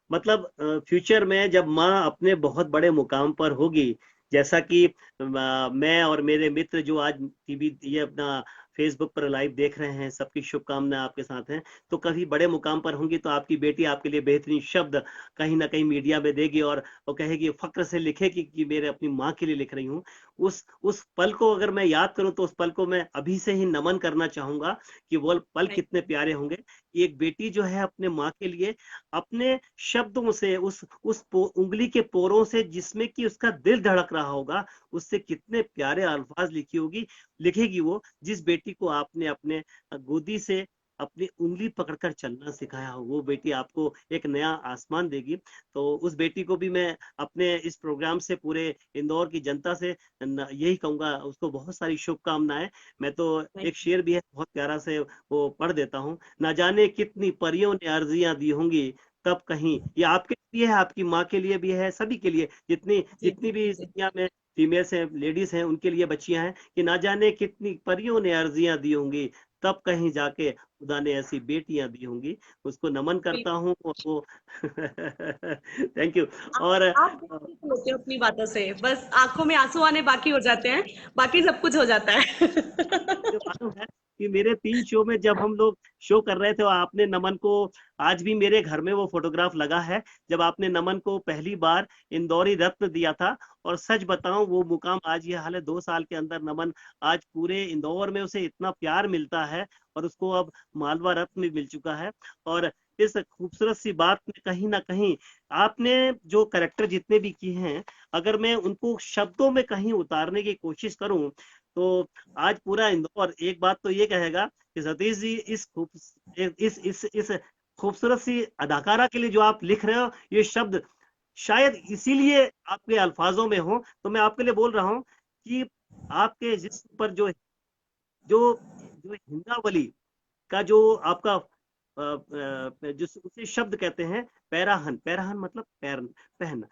मतलब फ्यूचर में जब माँ अपने बहुत बड़े मुकाम पर होगी, जैसा कि मैं और मेरे मित्र जो आज टीवी ये अपना फेसबुक पर लाइव देख रहे हैं, सबकी शुभकामनाएं आपके साथ हैं। तो कभी बड़े मुकाम पर होंगी तो आपकी बेटी आपके लिए बेहतरीन शब्द कहीं ना कहीं मीडिया में देगी और वो कहेगी, फक्र से लिखेगी कि मेरे अपनी माँ के लिए लिख रही हूँ। उस पल को अगर मैं याद करूं तो उस पल को मैं अभी से ही नमन करना चाहूंगा कि वो पल कितने प्यारे होंगे। एक बेटी जो है अपने माँ के लिए अपने शब्दों से उंगली के पोरों से जिसमें कि उसका दिल धड़क रहा होगा, उससे कितने प्यारे अल्फाज लिखेगी वो, जिस बेटी को आपने अपने गोदी से अपनी उंगली पकड़कर चलना सिखाया हो, वो बेटी आपको एक नया आसमान देगी। तो उस बेटी को भी मैं अपने इस प्रोग्राम से पूरे इंदौर की जनता से यही कहूंगा, उसको बहुत सारी शुभकामनाएं। मैं तो एक शेर भी है बहुत प्यारा से वो पढ़ देता हूँ। ना जाने कितनी परियों ने अर्जियां दी होंगी तब कहीं, ये आपके लिए है, आपकी माँ के लिए भी है, सभी के लिए, जितनी जितनी भी इस दुनिया में फीमेल्स हैं, लेडीज हैं, उनके लिए बच्चियां हैं, कि ना जाने कितनी परियों ने अर्जियां दी होंगी तब कहीं जाके खुदा ने ऐसी बेटियां दी होंगी। उसको नमन करता हूँ और वो थैंक यू। और आप खुश होते हो अपनी बातों से, बस आंखों में आंसू आने बाकी हो जाते हैं, बाकी सब कुछ हो जाता है। मुझे मालूम है कि मेरे 3 शो में जब हम लोग शो कर रहे थे, आपने नमन को, आज भी मेरे घर में वो फोटोग्राफ लगा है जब आपने नमन को पहली बार इंदौरी रत्न दिया था। और सच बताऊं वो मुकाम आज ये हाल है, 2 साल के अंदर नमन आज पूरे इंदौर में उसे इतना प्यार मिलता है और उसको अब मालवा रत्न भी मिल चुका है। और इस खूबसूरत सी बात में कहीं ना कहीं आपने जो करेक्टर जितने भी किए हैं, अगर मैं उनको शब्दों में कहीं उतारने की कोशिश करूं तो आज पूरा इंदौर एक बात तो ये कहेगा कि सतीश जी इस खूबसूरत सी अदाकारा के लिए जो आप लिख रहे हो, ये शब्द शायद इसीलिए आपके अल्फाजों में हो। तो मैं आपके लिए बोल रहा हूँ कि आपके जिस्म पर जो जो जो हिंदावली का जो आपका जो उसे शब्द कहते हैं पैराहन, पैराहन मतलब पैर, पहन,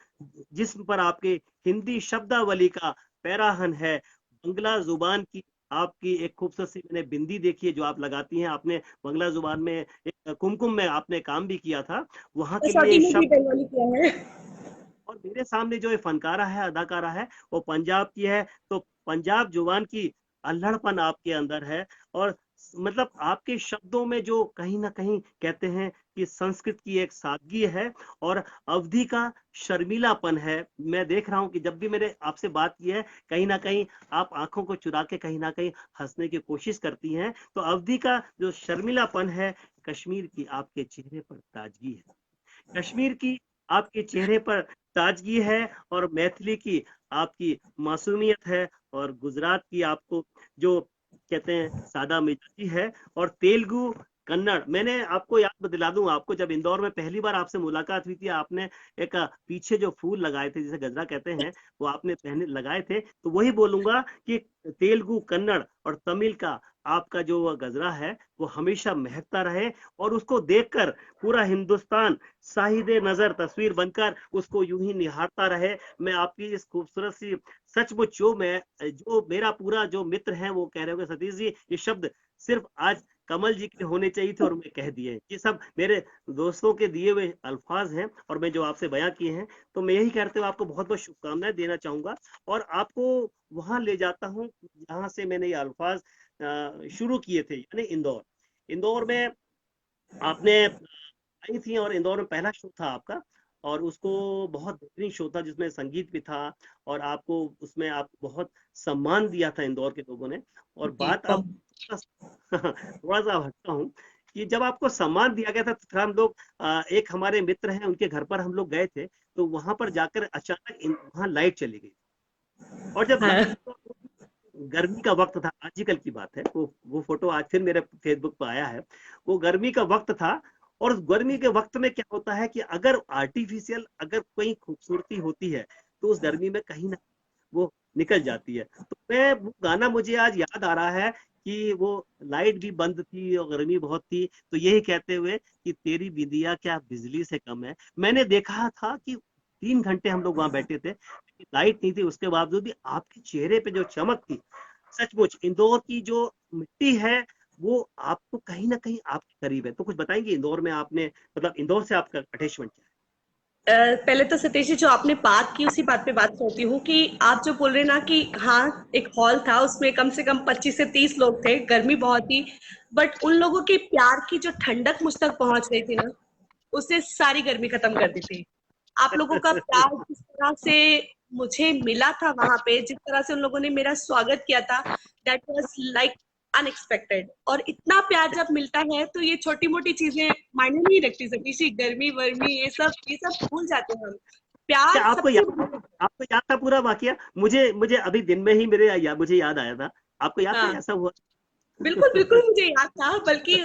जिस्म पर आपके हिंदी शब्दावली का पैराहन है। बंगला जुबान की आपकी एक खूबसूरत सी मैंने बिंदी देखी है जो आप लगाती हैं, आपने बंगला जुबान में एक कुमकुम में आपने काम भी किया था, वहां के लिए कसौटी में भी शब्द। बंगाली किया है। और मेरे सामने जो ये फनकारा है, अदाकारा है, वो पंजाब की है। तो पंजाब जुबान की अल्हड़पन आपके अंदर है। और मतलब आपके शब्दों में जो कहीं ना कहीं कहते हैं कि संस्कृत की एक सादगी है और अवधि का शर्मीलापन है। मैं देख रहा हूं कि जब भी मैंने आपसे बात की है, कहीं ना कहीं आप आंखों को चुरा के कहीं ना कहीं हंसने की कोशिश करती हैं। तो अवधि का जो शर्मीलापन है, कश्मीर की आपके चेहरे पर ताजगी है, कश्मीर की आपके चेहरे पर ताजगी है, और मैथिली की आपकी मासूमियत है, और गुजरात की आपको जो कहते हैं सादा मिजाजी है, और तेलुगु कन्नड़। मैंने आपको याद दिला दूं, आपको जब इंदौर में पहली बार आपसे मुलाकात हुई थी, आपने एक पीछे जो फूल लगाए थे जिसे गजरा कहते हैं, वो आपने पहने लगाए थे। तो वही बोलूंगा कि तेलुगु कन्नड़ और तमिल का आपका जो गजरा है वो हमेशा महकता रहे, और उसको देखकर पूरा हिंदुस्तान शाहिदे नजर तस्वीर बनकर उसको यूं ही निहारता रहे। मैं आपकी इस खूबसूरत सी, सचमुच जो मेरा पूरा जो मित्र है वो कह रहे होंगे, सतीश जी ये शब्द सिर्फ आज कमल जी के होने चाहिए थे और मैं कह दिए। ये सब मेरे दोस्तों के दिए हुए अल्फाज हैं और मैं जो आपसे बयां किए हैं। तो मैं यही कहते हुए आपको बहुत बहुत शुभकामनाएं देना चाहूंगा, और आपको वहां ले जाता हूँ जहां से मैंने ये अल्फाज शुरू किए थे, यानी इंदौर। इंदौर में आपने आई थी और इंदौर में पहला शो था आपका, और उसको बहुत बेहतरीन शो था जिसमें संगीत भी था, और आपको उसमें आप बहुत सम्मान दिया था इंदौर के लोगों ने। और जी, बात अब थोड़ा सा हटता हूँ कि जब आपको सम्मान दिया गया था तो फिर हम लोग एक हमारे मित्र हैं उनके घर पर हम लोग गए थे, तो वहां पर जाकर अचानक वहां लाइट चली गई। और जब हाँ। लाइट, गर्मी का वक्त था, आजकल की बात है, वो फोटो आज फिर मेरे फेसबुक पर आया है। वो गर्मी का वक्त था, और उस गर्मी के वक्त में क्या होता है कि अगर आर्टिफिशियल अगर कोई खूबसूरती होती है तो उस गर्मी में कहीं ना वो निकल जाती है। तो मैं वो गाना मुझे आज याद आ रहा है कि वो लाइट भी बंद थी और गर्मी बहुत थी, तो यही कहते हुए कि तेरी बिंदिया क्या बिजली से कम है। मैंने देखा था कि 3 घंटे हम लोग वहां बैठे थे, लाइट नहीं थी, उसके बावजूद भी आपके चेहरे पे जो चमक थी, सचमुच इंदौर की जो मिट्टी है वो आपको कहीं ना कहीं आपके करीब है। तो कुछ बताएंगे इंदौर में आपने, मतलब इंदौर से आपका अटैचमेंट क्या पहले तो सतीश जी, जो आपने बात की उसी बात पे बात करती हूँ कि आप जो बोल रहे हैं ना कि हाँ, एक हॉल था, उसमें कम से कम 25 से 30 लोग थे, गर्मी बहुत थी, बट उन लोगों के प्यार की जो ठंडक मुझ तक पहुंच रही थी ना, उससे सारी गर्मी खत्म कर दी थी। आप लोगों का प्यार जिस तरह से मुझे मिला था वहां पे, जिस तरह से उन लोगों ने मेरा स्वागत किया था, दैट वाज लाइक अनएक्सपेक्टेड। और इतना प्यार जब मिलता है तो ये छोटी मोटी चीजें मायने नहीं रखती सतीश जी, गर्मी वर्मी ये सब भूल जाते हैं हम। अच्छा, प्यार सबसे बड़ी। आपको याद था पूरा वाकया? मुझे मुझे अभी दिन में ही मुझे याद आया था। आपको याद था हाँ, ऐसा हुआ? बिल्कुल बिल्कुल मुझे याद था, बल्कि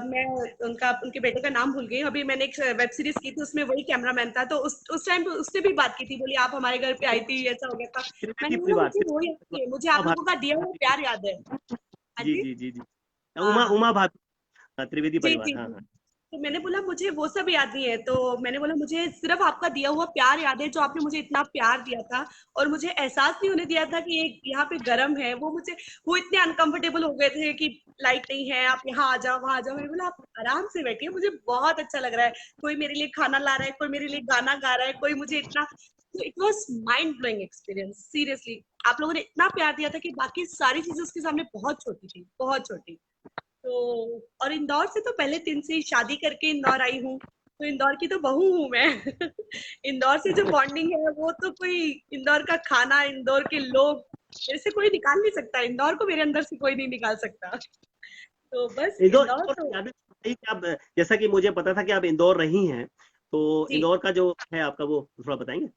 मैं उनके बेटे का नाम भूल गई अभी। मैंने एक वेब सीरीज की थी, उसमें वही कैमरामैन था, तो उस टाइम उससे भी बात की थी, बोली आप हमारे घर पे आई थी, ऐसा हो गया था। त्रिवेदी मैंने बोला परिवार, मुझे वो याद नहीं है, मुझे उमा आप लोगों का दिया हुआ भाभी। प्यार याद है। हाँ जी जी। जी जी जी। हाँ उमा हाँ। उमा भाभी। हाँ, त्रिवेदी जी परिवार, जी हाँ जी। हाँ। तो मैंने बोला मुझे वो सब याद नहीं है, तो मैंने बोला मुझे सिर्फ आपका दिया हुआ प्यार याद है, जो आपने मुझे इतना प्यार दिया था, और मुझे एहसास नहीं होने दिया था कि ये यहाँ पे गर्म है। वो इतने अनकंफर्टेबल हो गए थे कि लाइट नहीं है, आप यहाँ आ जाओ, वहां आ जाओ। मैंने बोला आप आराम से बैठिए, मुझे बहुत अच्छा लग रहा है, कोई मेरे लिए खाना ला रहा है, कोई मेरे लिए गाना गा रहा है, कोई मुझे इतना। तो it was mind blowing experience, seriously. आप लोगों ने इतना प्यार दिया था कि बाकी सारी चीजें उसके सामने बहुत छोटी थी, बहुत छोटी। तो और इंदौर से तो पहले दिन से ही शादी करके इंदौर आई हूँ, तो इंदौर की तो बहू हूँ मैं। इंदौर से जो बॉन्डिंग है वो तो कोई, इंदौर का खाना, इंदौर के लोग, मेरे से कोई निकाल नहीं सकता, इंदौर को मेरे अंदर से कोई नहीं निकाल सकता। तो बस इंदौर इंदौर इंदौर तो। की यादें बताइए कि आप, जैसा कि मुझे पता था कि आप इंदौर रही हैं, तो जी इंदौर का जो है आपका वो थोड़ा बताएंगे?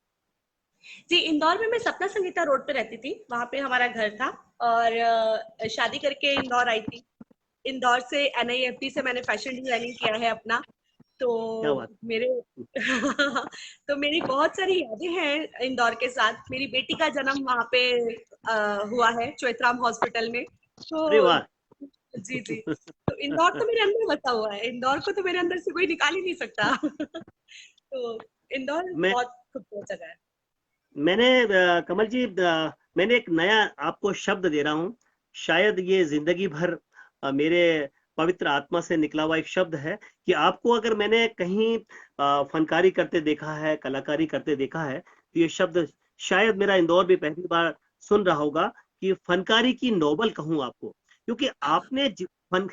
जी, इंदौर में मैं सपना संगीता रोड पे रहती थी, वहां पे हमारा घर था। और शादी करके इंदौर आई थी। इंदौर से एनआईएफटी से मैंने फैशन डिजाइनिंग किया है अपना। तो क्या बात। मेरे तो मेरी बहुत सारी यादें हैं इंदौर के साथ। मेरी बेटी का जन्म वहां पे हुआ है, चौथराम हॉस्पिटल में। तो अरे वाह। जी जी। तो इंदौर तो मेरे अंदर बसा हुआ है, इंदौर को तो मेरे अंदर से कोई निकाल ही नहीं सकता। तो इंदौर मैं बहुत खूबसूरत जगह है। मैंने कमल जी, मैंने एक नया आपको शब्द दे रहा हूँ। शायद ये जिंदगी भर मेरे पवित्र आत्मा से निकला हुआ एक शब्द है कि आपको अगर मैंने कहीं फनकारी करते देखा है, कलाकारी करते देखा है, तो ये शब्द शायद मेरा इंदौर भी पहली बार सुन रहा होगा कि फनकारी की नोबल कहूँ आपको, क्योंकि आपने फन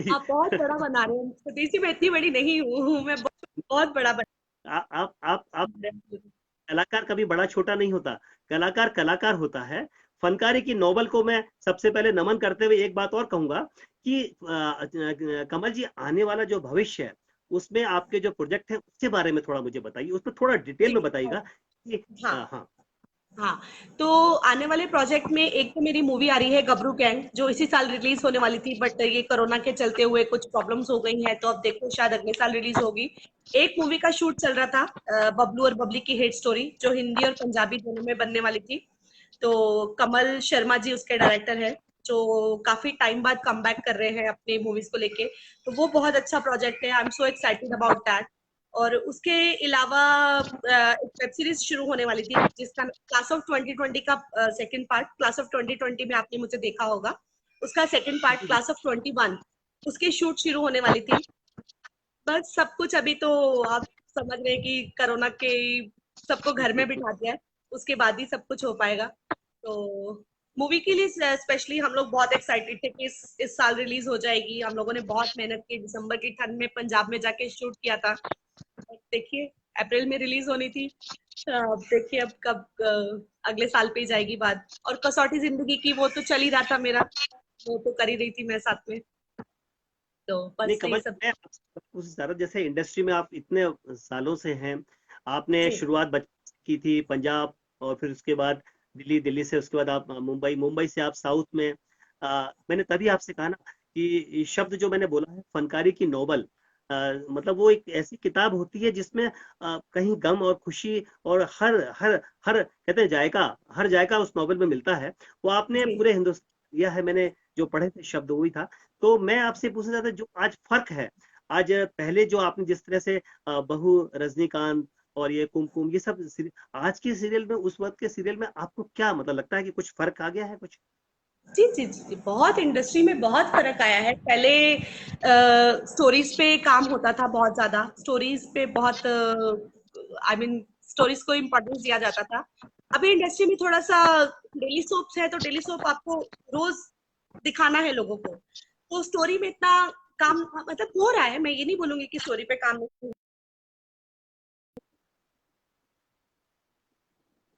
आप बहुत बड़ा बना रहे हैं सतीश जी, मैं इतनी बड़ी नहीं हूँ, मैं बहुत, बहुत बड़ा आप बना रहे हैं। कलाकार कभी बड़ा छोटा नहीं होता। कलाकार कलाकार होता है। फनकारी की नोबल को मैं सबसे पहले नमन करते हुए एक बात और कहूंगा कि कमल जी, आने वाला जो भविष्य है उसमें आपके जो प्रोजेक्ट है उसके बारे में थोड़ा मुझे बताइए, उसमें थोड़ा डिटेल जी में बताइएगा कि हाँ हाँ। हाँ। तो आने वाले प्रोजेक्ट में एक तो मेरी मूवी आ रही है गबरू गैंग, जो इसी साल रिलीज होने वाली थी, बट ये कोरोना के चलते हुए कुछ प्रॉब्लम्स हो गई हैं, तो अब देखो शायद अगले साल रिलीज होगी। एक मूवी का शूट चल रहा था, बबलू और बबली की हिट स्टोरी, जो हिंदी और पंजाबी दोनों में बनने वाली थी। तो कमल शर्मा जी उसके डायरेक्टर है, जो काफी टाइम बाद कम बैक कर रहे हैं अपने मूवीज को लेके। तो वो बहुत अच्छा प्रोजेक्ट है, I am so excited about that. और उसके अलावा एक वेब सीरीज शुरू होने वाली थी, जिसका क्लास ऑफ 2020 का सेकंड पार्ट, क्लास ऑफ 2020 में आपने मुझे देखा होगा, उसका सेकंड पार्ट क्लास ऑफ 21, उसकी शूट शुरू होने वाली थी। बस सब कुछ अभी तो आप समझ रहे हैं कि कोरोना के सबको घर में बिठा दिया है, उसके बाद ही सब कुछ हो पाएगा। तो मूवी के लिए स्पेशली हम लोग बहुत एक्साइटेड थे कि इस साल रिलीज हो जाएगी। हम लोगों ने बहुत मेहनत की, दिसंबर की ठंड में पंजाब में जाके शूट किया था। देखिए, अप्रैल में रिलीज होनी थी, अब देखिए अब कब अगले साल पे ही जाएगी बात। और कसौटी जिंदगी की वो तो चल ही रहा था मेरा, वो तो कर ही रही थी मैं साथ में। तो नहीं बस यही कमल, सब। मैं उस तरह, जैसे इंडस्ट्री में आप इतने सालों से हैं, आपने जी शुरुआत बचपन से की थी पंजाब, और फिर उसके बाद दिल्ली, दिल्ली से उसके बाद आप मुंबई, मुंबई से आप साउथ में। मैंने तभी आपसे कहा ना कि ये शब्द जो मैंने बोला है फनकारी की नोबल, मतलब वो एक ऐसी किताब होती है जिसमें कहीं गम और खुशी और हर हर हर कहते हैं जायका, हर जायका उस नोवेल में मिलता है। वो आपने जी। पूरे हिंदुस्तान दिया है। मैंने जो पढ़े थे शब्द वही था। तो मैं आपसे पूछना चाहता जो आज फर्क है, आज पहले जो आपने जिस तरह से बहू, रजनीकांत और ये कुमकुम, ये सब आज के सीरियल में, उस वक्त के सीरियल में आपको क्या मतलब लगता है कि कुछ फर्क आ गया है कुछ? जी जी जी, बहुत इंडस्ट्री में बहुत फर्क आया है। पहले स्टोरीज पे काम होता था, बहुत ज्यादा स्टोरीज पे बहुत आई मीन स्टोरीज को इम्पोर्टेंस दिया जाता था। अभी इंडस्ट्री में थोड़ा सा डेली सोप्स है, तो डेली सोप आपको रोज दिखाना है लोगों को, तो स्टोरी में इतना काम मतलब हो रहा है। मैं ये नहीं बोलूंगी कि स्टोरी पे काम नहीं,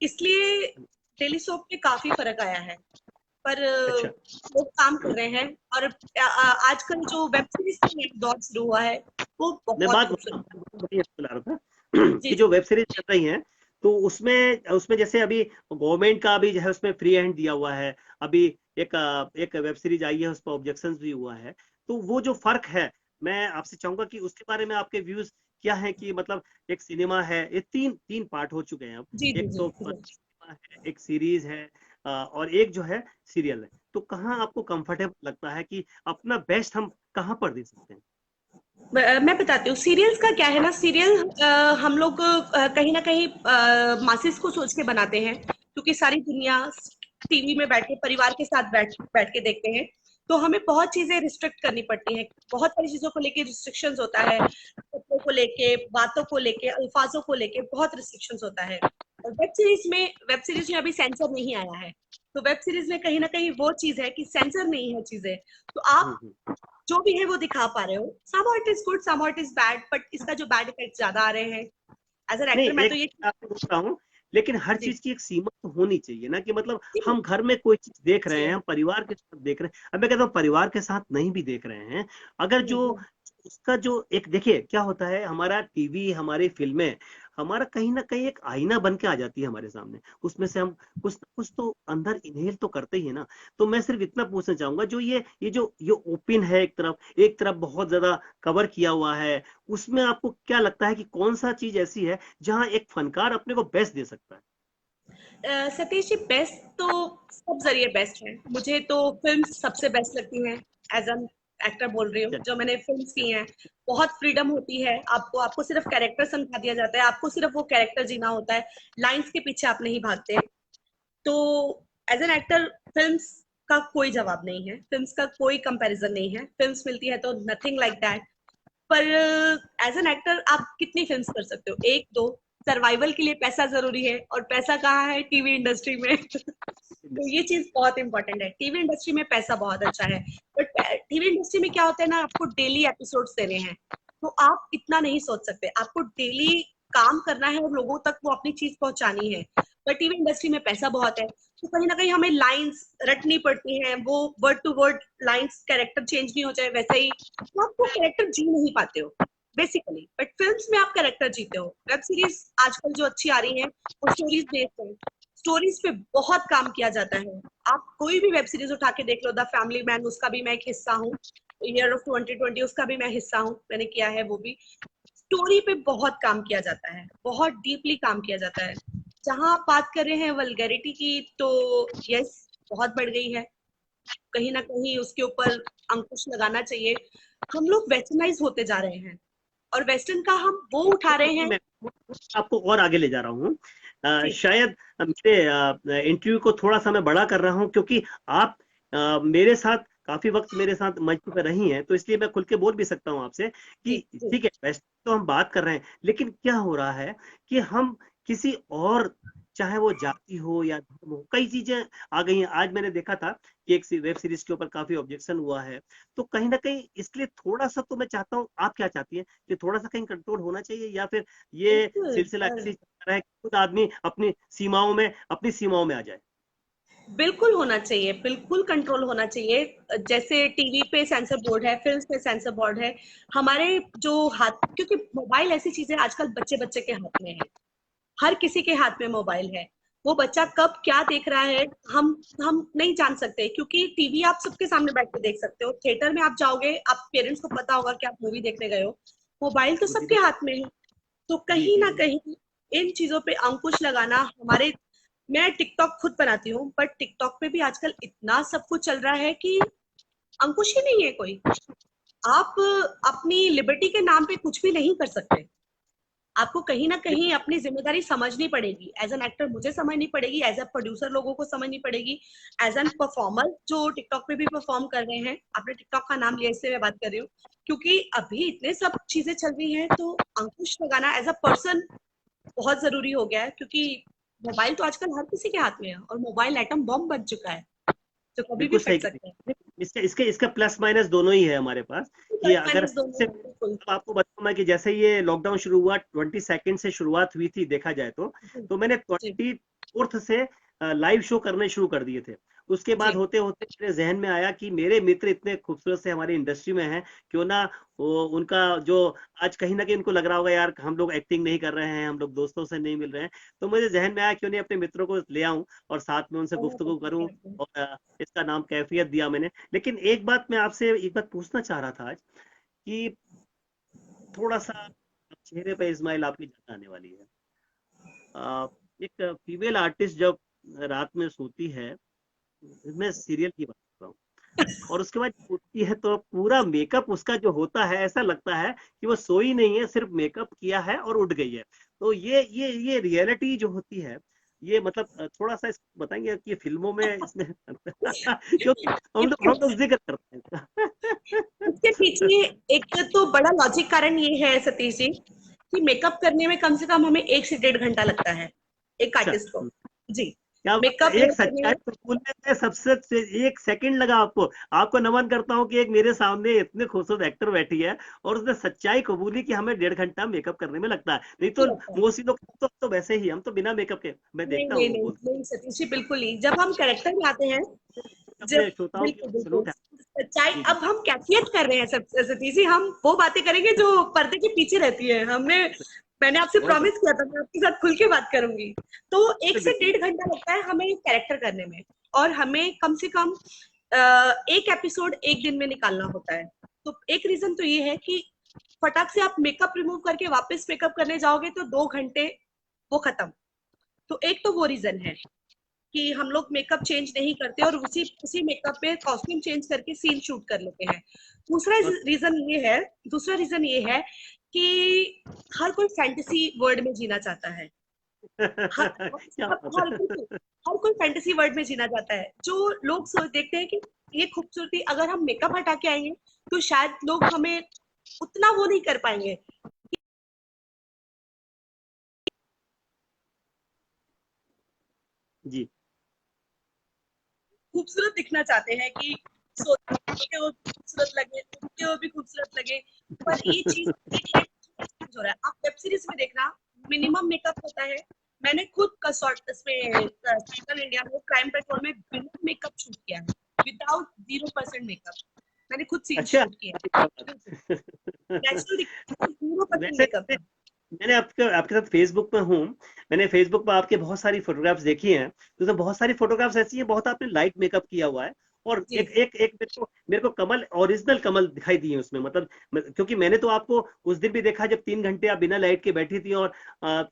इसलिए डेली सोप पे काफी फर्क आया है। पर अच्छा, लोग काम कर रहे हैं। और आजकल जो वेब सीरीज का एक दौर शुरू हुआ है, वो मैं बहुत बात खूबसूरत है। बता रहा था जी कि जो जी वेब सीरीज चल रही है, तो उसमें उसमें जैसे अभी गवर्नमेंट का भी जो है उसमें फ्री हैंड दिया हुआ है। अभी एक वेब सीरीज आई है, उस पर ऑब्जेक्शन भी हुआ है। तो वो जो फर्क है, मैं आपसे चाहूंगा कि उसके बारे में आपके व्यूज क्या है, कि मतलब एक सिनेमा है, ये तीन तीन पार्ट हो चुके हैं अब। जी जी एक जी तो जी। सिनेमा है, एक सीरीज है, और एक जो है सीरियल है। तो कहाँ आपको कंफर्टेबल लगता है कि अपना बेस्ट हम कहाँ पर दे सकते हैं? मैं बताती हूँ सीरियल्स का क्या है ना। सीरियल हम लोग कहीं ना कहीं मासिस को सोच के बनाते हैं, क्योंकि सारी दुनिया टीवी में बैठ के परिवार के साथ बैठ बैठ के देखते हैं। तो हमें बहुत चीजें रिस्ट्रिक्ट करनी पड़ती हैं, बहुत सारी चीजों को लेके रिस्ट्रिक्शंस होता है, कपड़ों को लेके, बातों को लेके, अल्फाजों को लेके बहुत रिस्ट्रिक्शंस होता है। और वेब सीरीज में अभी सेंसर नहीं आया है। तो वेब सीरीज में कहीं ना कहीं वो चीज है कि सेंसर नहीं है चीजें, तो आप हम्म। जो भी है वो दिखा पा रहे हो। Some it is good, some it is bad, but इसका जो बैड इफेक्ट ज्यादा आ रहे हैं। एज एन नहीं, एक्टर मैं तो एक ये आपको बोल रहा हूँ, लेकिन हर जी चीज की एक सीमा तो होनी चाहिए ना, कि मतलब जी हम घर में कोई चीज देख रहे जी हैं, हम परिवार के साथ देख रहे हैं। अब मैं कहता हूँ परिवार के साथ नहीं भी देख रहे हैं, अगर जी जो उसका जो एक देखिए क्या होता है, हमारा टीवी, हमारी फिल्में, हमारा कहीं ना कहीं एक आईना बन के आ जाती है हमारे सामने। उसमें से हम कुछ ना कुछ तो अंदर इनहेल तो करते ही है ना। तो मैं सिर्फ इतना पूछना चाहूंगा, जो ये ओपन है, एक तरफ बहुत ज्यादा कवर किया हुआ है, उसमें आपको क्या लगता है कि कौन सा चीज ऐसी है जहां एक फनकार अपने को बेस्ट दे सकता है? सतीश जी, बेस्ट तो सब जरिए बेस्ट है। मुझे तो फिल्म सबसे बेस्ट लगती हैं। एज एन एक्टर बोल रही हूँ, चलिए, जो मैंने फिल्म्स की हैं, बहुत फ्रीडम होती है। आपको आपको सिर्फ कैरेक्टर समझा दिया जाता है, आपको सिर्फ वो कैरेक्टर जीना होता है, लाइंस के पीछे आप नहीं भागते। तो एज एन एक्टर फिल्म्स का कोई जवाब नहीं है, फिल्म्स का कोई कंपैरिजन नहीं है। फिल्म्स मिलती है तो नथिंग लाइक दैट। पर एज एन एक्टर आप कितनी फिल्म्स कर सकते हो, एक दो। सर्वाइवल के लिए पैसा जरूरी है, और पैसा कहाँ है, टीवी इंडस्ट्री में। तो ये चीज बहुत इंपॉर्टेंट है। टीवी इंडस्ट्री में पैसा बहुत अच्छा है, बट टीवी इंडस्ट्री में क्या होता है ना, आपको डेली एपिसोड्स देने हैं, तो आप इतना नहीं सोच सकते। आपको डेली काम करना है और लोगों तक वो अपनी चीज पहुंचानी है। पर टीवी इंडस्ट्री में पैसा बहुत है, तो कहीं ना कहीं हमें लाइंस रटनी पड़ती हैं, वो word to word lines, character change नहीं हो जाए वैसे ही, तो आप वो कैरेक्टर जी नहीं पाते हो बेसिकली। बट फिल्म्स में आप कैरेक्टर जीते हो। वेब सीरीज आजकल जो अच्छी आ रही है, वो स्टोरीज बेस्ड है। स्टोरीज पे बहुत काम किया जाता है। आप कोई भी वेब सीरीज उठा के देख लो, द फैमिली मैन, उसका भी मैं एक हिस्सा हूँ। ईयर ऑफ 2020 उसका भी मैं हिस्सा हूँ, मैंने किया है वो भी। स्टोरी पे बहुत काम किया जाता है, बहुत डीपली काम किया जाता है। जहां आप बात कर रहे हैं वल्गैरिटी की, तो यस, बहुत बढ़ गई है। कहीं ना कहीं उसके ऊपर अंकुश लगाना चाहिए। हम लोग वेस्टर्नाइज होते जा रहे हैं, और वेस्टर्न का हम वो उठा रहे हैं। मैं आपको और आगे ले जा रहा हूँ। जी शायद मेरे इंटरव्यू को थोड़ा सा मैं बड़ा कर रहा हूँ, क्योंकि आप मेरे साथ काफी वक्त मेरे साथ मंच पर रही हैं, तो इसलिए मैं खुल के बोल भी सकता हूँ आपसे जी कि जी ठीक है, वेस्ट तो हम बात कर रहे हैं, लेकिन क्या हो रहा है कि हम किसी और, चाहे वो जाति हो या धर्म हो, कई चीजें आ गई हैं। आज मैंने देखा था कि एक वेब सीरीज के ऊपर काफी ऑब्जेक्शन हुआ है। तो कहीं ना कहीं इसके लिए थोड़ा सा तो मैं चाहता हूँ, आप क्या चाहती हैं, कि थोड़ा सा कहीं कंट्रोल होना चाहिए, या फिर ये बिल्कुल। सिलसिला ऐसे ही चलता रहे कि खुद आदमी अपनी सीमाओं में आ जाए? बिल्कुल होना चाहिए, बिल्कुल कंट्रोल होना चाहिए। जैसे टीवी पे सेंसर बोर्ड है, फिल्म्स पे सेंसर बोर्ड है, हमारे जो हाथ, क्योंकि मोबाइल ऐसी चीज है आजकल बच्चे बच्चे के हाथ में है। हर किसी के हाथ में मोबाइल है। वो बच्चा कब क्या देख रहा है, हम नहीं जान सकते, क्योंकि टीवी आप सबके सामने बैठ के देख सकते हो। थिएटर में आप जाओगे, आप पेरेंट्स को पता होगा कि आप मूवी देखने गए हो। मोबाइल तो वो सबके डिजिटल। हाथ में है। तो जी कहीं जी ना जी। कहीं इन चीजों पे अंकुश लगाना हमारे। मैं टिकटॉक खुद बनाती हूँ, बट टिकटॉक पे भी आजकल इतना सब कुछ चल रहा है कि अंकुश ही नहीं है कोई। आप अपनी लिबर्टी के नाम पे कुछ भी नहीं कर सकते। आपको कहीं ना कहीं अपनी जिम्मेदारी समझनी पड़ेगी। एज एन एक्टर मुझे समझनी पड़ेगी, एज अ प्रोड्यूसर लोगों को समझनी पड़ेगी, एज एन परफॉर्मर जो टिकटॉक पे भी परफॉर्म कर रहे हैं, आपने टिकटॉक का नाम लिया इससे मैं बात कर रही हूँ, क्योंकि अभी इतने सब चीजें चल रही हैं, तो अंकुश लगाना एज अ पर्सन बहुत जरूरी हो गया है, क्योंकि मोबाइल तो आजकल हर किसी के हाथ में है, और मोबाइल एटम बॉम्ब बन चुका है जो कभी भी बिल्कुल सही फट कह सकता है। रही हैं। इसके इसके इसका प्लस माइनस दोनों ही है हमारे पास, कि प्लस अगर माइनस दोनों से है, बिल्कुल। अब आपको बताऊं मैं कि जैसे ये लॉकडाउन शुरू हुआ 22 से शुरुआत हुई थी देखा जाए जी तो मैंने जी 24 से लाइव शो करने शुरू कर दिए थे। उसके बाद जी। होते होते मेरे जहन में आया कि मेरे मित्र इतने खूबसूरत से हमारी इंडस्ट्री में हैं, क्यों ना वो उनका जो आज कहीं ना कहीं उनको लग रहा होगा यार हम लोग एक्टिंग नहीं कर रहे हैं, हम लोग दोस्तों से नहीं मिल रहे हैं, तो मुझे जहन में आया क्यों नहीं अपने मित्रों को ले आऊं और साथ में उनसे बहुत गुफ्तगू अच्छा करूं। किया आपने। और इसका नाम कैफियत दिया मैंने। लेकिन एक बात मैं आपसे एक बात पूछना चाह रहा था आज, कि थोड़ा सा चेहरे पे इस्माइल आपकी जान आने वाली है। एक फीमेल आर्टिस्ट जब रात में सोती है, मैं सीरियल की बात कर रहा हूँ, और उसके बाद उठती है तो पूरा मेकअप उसका जो होता है ऐसा लगता है कि वो सोई नहीं है, सिर्फ मेकअप किया है और उठ गई है। तो ये रियलिटी जो होती है, ये मतलब थोड़ा सा इसको बताएंगे कि फिल्मों में इसमें क्योंकि हम लोग जिक्र करते हैं इसका। इसके पीछे एक तो बड़ा लॉजिक कारण ये है सतीश जी, कि मेकअप करने में कम से कम हमें 1 से 1.5 घंटा लगता है एक अच्छा, आर्टिस्ट को। जी। क्या बात है, मेकअप एक करने सच्चाई में तो बोलने में एक सेकंड लगा आपको। आपको नमन करता हूँ कि एक मेरे सामने इतने खूबसूरत एक्टर बैठी है और उसने सच्चाई कबूली कि हमें 1.5 घंटा मेकअप करने में लगता है। नहीं तो लगता है। मोस्टली लोग तो वैसे ही हम तो बिना मेकअप के मैं नहीं देखता नहीं हूँ वो नहीं बोलते नहीं सतीश जी, बिल्कुल नहीं। जब हम कैरेक्टर में आते हैं, हैं। जब अपने श्रोताओं की बिल्कुल ओर से बिल्कुल सलूट है। सच्चाई, जी जी। अब हम कैफियत कर रहे हैं सब सतीश जी, हम वो बातें करेंगे जो पर्दे के पीछे रहती है। मैंने आपसे बहुत प्रॉमिस बढ़िया। किया था मैं आपके साथ खुल के बात करूंगी। तो एक बिल्कुल से बिल्कुल। डेढ़ घंटा लगता है हमें कैरेक्टर करने में, और हमें कम से कम एक एपिसोड एक दिन में निकालना होता है। तो एक रीजन तो ये है कि फटाक से आप मेकअप रिमूव करके वापस मेकअप करने जाओगे तो 2 घंटे वो खत्म। तो एक तो वो रीजन है कि हम लोग मेकअप चेंज नहीं करते और उसी उसी मेकअप में कॉस्ट्यूम चेंज करके सीन शूट कर लेते हैं। दूसरा बहुत रीजन ये है दूसरा रीजन ये है कि हर कोई फैंटेसी वर्ल्ड में जीना चाहता है। हर क्या बात हर है। कोई हर कोई फैंटेसी वर्ल्ड में जीना चाहता है। जो लोग सोच देखते हैं कि ये खूबसूरती अगर हम मेकअप हटा के आएंगे तो शायद लोग हमें उतना वो नहीं कर पाएंगे, जी। खूबसूरत दिखना चाहते हैं कि सोते हुए भी खूबसूरत लगे, उठते हुए भी खूबसूरत लगे। पर ये चीज एक टाइम चेंज हो रहा है। आप वेब सीरीज में देखना, मिनिमम मेकअप होता है। मैंने खुद कसौट इसमें सर्कल इंडिया में क्राइम पेट्रोल में बिना मेकअप शूट किया है, विदाउट 0% मेकअप। मैंने खुद सीन अच्छा, शूट किया, अरे क्या बात है। नेचुरल दिखता है, 0% वैसे मेकअप। मैंने आपके आपके साथ फेसबुक पे हूँ। मैंने फेसबुक पे आपके बहुत सारी फोटोग्राफ्स देखी हैं, तो उसमें बहुत सारी फोटोग्राफ्स ऐसी हैं, बहुत आपने लाइट मेकअप किया हुआ है। और जी एक एक एक मेरे को कमल ओरिजिनल कमल दिखाई दी है उसमें, मतलब क्योंकि मैंने तो आपको उस दिन भी देखा जब 3 घंटे आप बिना लाइट के बैठी थी, और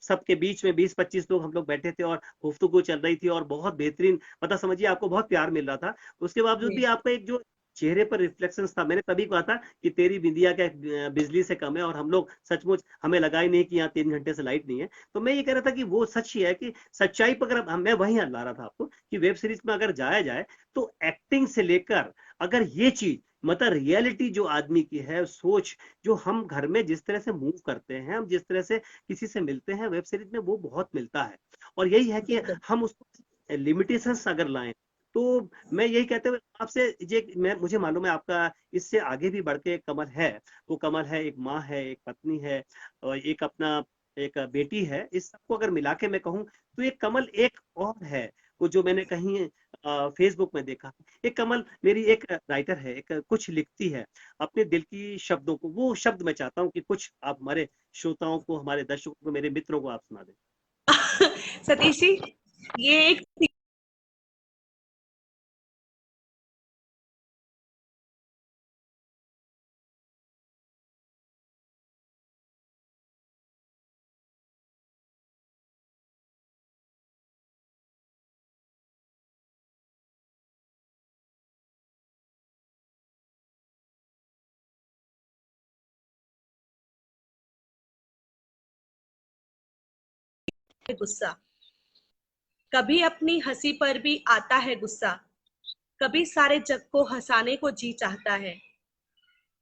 सबके बीच में 20-25 लोग हम लोग बैठे थे और गुफ्तगू चल रही थी, और बहुत बेहतरीन, मतलब समझिए आपको बहुत प्यार मिल रहा था। उसके बावजूद भी जी आपका एक जो चेहरे पर रिफ्लेक्शन था, मैंने तभी कहा था कि तेरी बिंदिया क्या बिजली से कम है, और हम लोग सचमुच हमें लगा ही नहीं कि यहाँ 3 घंटे से लाइट नहीं है। तो मैं ये कह रहा था कि वो सच ही है कि सच्चाई पर अगर मैं वही ला रहा था आपको कि वेब सीरीज में अगर जाया जाए तो एक्टिंग से लेकर, अगर ये चीज मतलब रियलिटी जो आदमी की है, सोच, जो हम घर में जिस तरह से मूव करते हैं, हम जिस तरह से किसी से मिलते हैं, वेब सीरीज में वो बहुत मिलता है। और यही है कि बिल्कुल। हम उसको लिमिटेशंस अगर लाएं, तो मैं यही कहते हुए आपसे, ये मैं मुझे मालूम है आपका इससे आगे भी बढ़ के एक कमल है। वो कमल है, एक माँ है, एक पत्नी है, और एक अपना एक बेटी है। इस सबको अगर मिला के मैं कहूँ तो एक कमल एक और है, वो जो मैंने कहीं फेसबुक में देखा। एक कमल मेरी एक राइटर है, एक कुछ लिखती है अपने दिल की शब्दों को। वो शब्द मैं चाहता हूँ कि कुछ आप हमारे श्रोताओं को, हमारे दर्शकों को, मेरे मित्रों को आप सुना दें। सतीश जी, ये एक गुस्सा, कभी अपनी हंसी पर भी आता है गुस्सा, कभी सारे जग को हंसाने को जी चाहता है,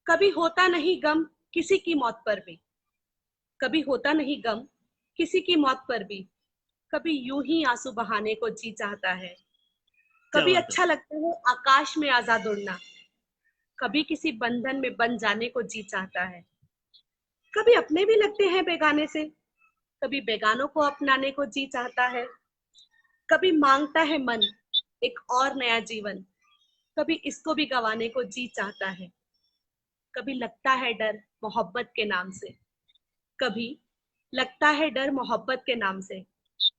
कभी होता नहीं गम किसी की मौत पर भी, कभी होता नहीं गम किसी की मौत पर भी, कभी यूं ही आंसू बहाने को जी चाहता है, क्या कभी बात है। अच्छा लगता है आकाश में आजाद उड़ना, कभी किसी बंधन में बंध जाने को जी चाहता है, कभी अपने भी लगते हैं बेगाने से, कभी बेगानों को अपनाने को जी चाहता है, कभी मांगता है मन एक और नया जीवन, कभी इसको भी गंवाने को जी चाहता है, कभी लगता है डर मोहब्बत के नाम से, कभी लगता है डर मोहब्बत के नाम से,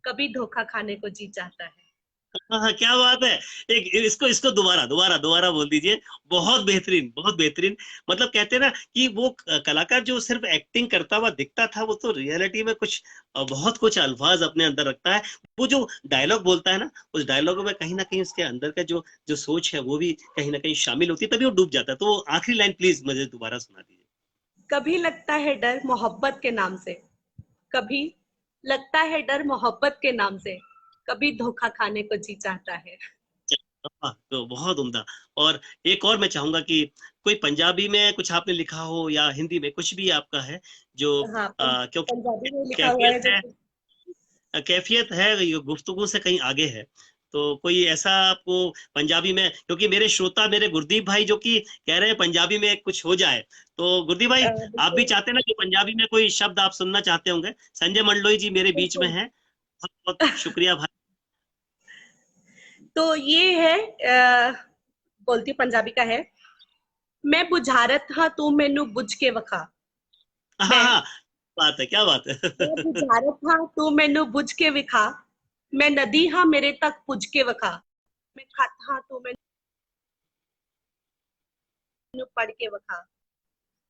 कभी धोखा खाने को जी चाहता है। हाँ हाँ, क्या बात है। एक इसको इसको दोबारा दोबारा दोबारा बोल दीजिए। बहुत बेहतरीन, बहुत बेहतरीन। मतलब कहते हैं ना कि वो कलाकार जो सिर्फ एक्टिंग करता हुआ दिखता था, वो तो रियलिटी में कुछ बहुत कुछ अल्फाज अपने अंदर रखता है। वो जो डायलॉग बोलता है ना, उस डायलॉग में कहीं ना कहीं उसके अंदर का जो जो सोच है वो भी कहीं ना कहीं शामिल होती है, तभी वो डूब जाता है। तो वो आखिरी लाइन प्लीज मुझे दोबारा सुना दीजिए। कभी लगता है डर मोहब्बत के नाम से, कभी लगता है डर मोहब्बत के नाम से, कभी धोखा खाने को जी चाहता है। हाँ, तो बहुत उम्दा। और एक और मैं चाहूंगा कि कोई पंजाबी में कुछ आपने लिखा हो या हिंदी में कुछ भी आपका है जो हाँ, क्योंकि पंजाबी में लिखा हुआ है कैफियत है, जैसे। कैफियत है, ये गुफ्तगू से कहीं आगे है। तो कोई ऐसा आपको पंजाबी में, क्योंकि मेरे श्रोता मेरे गुरदीप भाई जो कि कह रहे हैं पंजाबी में कुछ हो जाए, तो गुरदीप भाई आप भी बिल्कुल चाहते हैं ना कि पंजाबी में कोई शब्द आप सुनना चाहते होंगे। संजय मंडलोई जी मेरे बीच में बिल्कुल। हैं। बहुत बहुत शुक्रिया भाई। तो ये है, बोलती पंजाबी का है। मैं बुझारत हाँ तू मैनू बुझ के वखा। हाँ मैं हाँ, बात है, क्या बात मैं है। बुझारत हाँ तू मैनू बुझ के विखा। मैं नदी हाँ मेरे तक पुज के वखा। मैं खत हाँ तू मैनू पढ़ के वखा।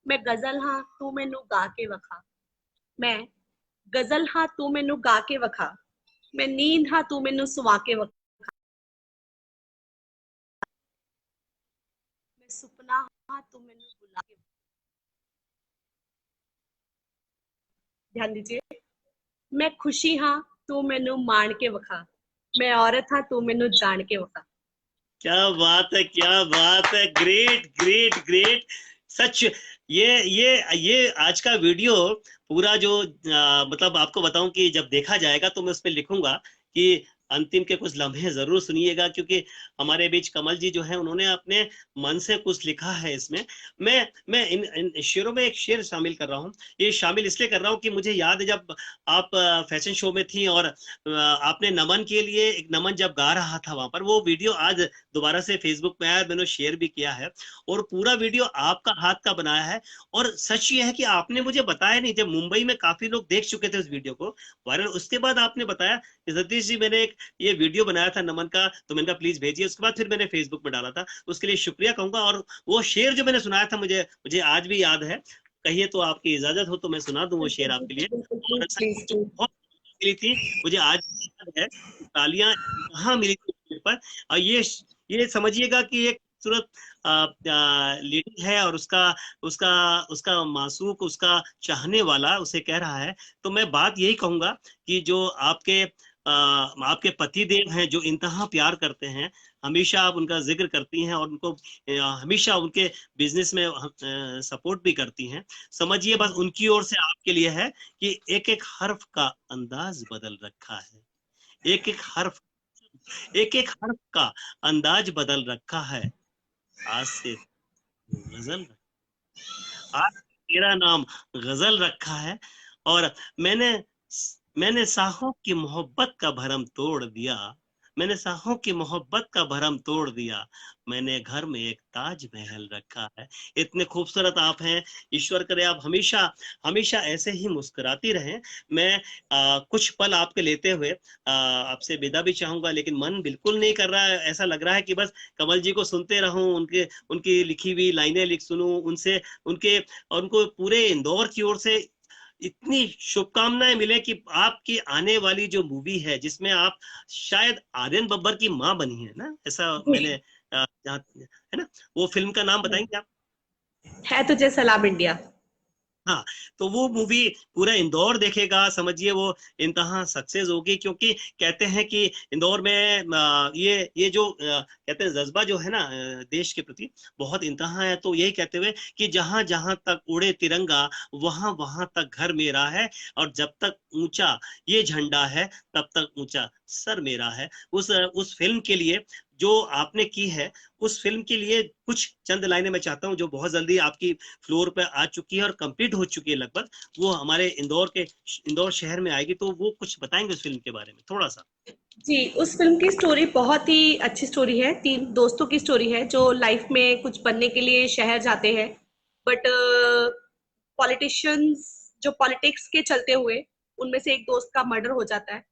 मैं गजल हाँ तू मैनू गा के वखा। मैं गजल हाँ तू मैनू गा के वखा। मैं नींद हाँ तू मैनू सुवा के वखा। मैं सुपना हाँ तू मैनू बुला के। ध्यान दीजिए। मैं खुशी हाँ तू मैनू मान के वखा। मैं औरत हाँ तू मैनू जान के वखा। क्या बात है, क्या बात है। Great great great. सच। ये आज का वीडियो पूरा जो मतलब आपको बताऊं कि जब देखा जाएगा तो मैं उस पर लिखूंगा कि अंतिम के कुछ लम्हे जरूर सुनिएगा, क्योंकि हमारे बीच कमल जी जो है उन्होंने अपने मन से कुछ लिखा है इसमें। मैं इन शेरों में एक शेर शामिल कर रहा हूँ। ये शामिल इसलिए कर रहा हूँ कि मुझे याद है जब आप फैशन शो में थी और आपने नमन के लिए एक नमन जब गा रहा था वहां पर, वो वीडियो आज दोबारा से फेसबुक पे आया, मैंने शेयर भी किया है। और पूरा वीडियो आपका हाथ का बनाया है। और सच ये है कि आपने मुझे बताया नहीं, जब मुंबई में काफी लोग देख चुके थे उस वीडियो को वायरल, उसके बाद आपने बताया कि सतीश जी मैंने एक ये वीडियो बनाया था नमन का, तो मैंने कहा प्लीज भेजिए। उसके बाद फिर मैंने फेसबुक में डाला था, उसके लिए शुक्रिया कहूंगा। और वो शेर जो मैंने सुनाया था, मुझे मुझे आज भी याद है। कहिए तो आपकी इजाजत हो तो मैं सुना दूं वो शेर बिल्कुल आपके लिए। बिल्कुल, और प्लीज प्लीज जो प्लीज। बहुत मिली थी, मुझे आज भी याद है, तालियां कहाँ मिली थी उस पर। और ये समझिएगा कि एक खूबसूरत लेडी है और उसका उसका उसका मासूक, उसका चाहने वाला उसे कह रहा है। तो मैं बात यही कहूंगा कि जो आपके पति देव हैं जो इंतहा प्यार करते हैं, हमेशा आप उनका जिक्र करती हैं और उनको हमेशा उनके बिजनेस में सपोर्ट भी करती हैं। समझिए बस उनकी ओर से आपके लिए है कि एक एक हर्फ का अंदाज बदल रखा है। एक एक हर्फ, एक एक हर्फ का अंदाज बदल रखा है। आज से गजल, आज तेरा नाम गजल रखा है। और मैंने मैंने साहों की मोहब्बत का भरम तोड़ दिया। मैंने साहों की मोहब्बत का भरम तोड़ दिया। मैंने घर में एक ताज महल रखा है। इतने खूबसूरत आप हैं। ईश्वर करे आप हमेशा हमेशा ऐसे ही मुस्कुराती रहें। मैं कुछ पल आपके लेते हुए आपसे विदा भी चाहूंगा, लेकिन मन बिल्कुल नहीं कर रहा है। ऐसा लग रहा है कि बस कमल जी को सुनते रहूं, उनके उनकी लिखी हुई लाइनें लिख सुनूं उनसे, उनके और उनको पूरे इंदौर की ओर से इतनी शुभकामनाएं मिले कि आपकी आने वाली जो मूवी है जिसमें आप शायद आर्यन बब्बर की माँ बनी है ना, ऐसा मैंने है ना, वो फिल्म का नाम बताएंगे आप? है तुझे सलाम इंडिया। हाँ, तो वो मूवी पूरा इंदौर देखेगा, समझिए वो इंतहा सक्सेस होगी, क्योंकि कहते हैं कि इंदौर में ये जो कहते हैं जज्बा जो है ना देश के प्रति बहुत इंतहा है। तो यही कहते हुए कि जहां जहां तक उड़े तिरंगा वहां वहां तक घर मेरा है, और जब तक ऊंचा ये झंडा है तब तक ऊंचा सर मेरा है। उस फिल्म के लिए जो आपने की है, उस फिल्म के लिए कुछ चंद लाइनें मैं चाहता हूं जो बहुत जल्दी आपकी फ्लोर पे आ चुकी है और कंप्लीट हो चुकी है लगभग, वो हमारे इंदौर शहर में आएगी। तो वो कुछ बताएंगे उस फिल्म के बारे में थोड़ा सा? जी, उस फिल्म की स्टोरी बहुत ही अच्छी स्टोरी है। 3 दोस्तों की स्टोरी है जो लाइफ में कुछ बनने के लिए शहर जाते हैं, बट पॉलिटिशियंस जो पॉलिटिक्स के चलते हुए उनमें से एक दोस्त का मर्डर हो जाता है।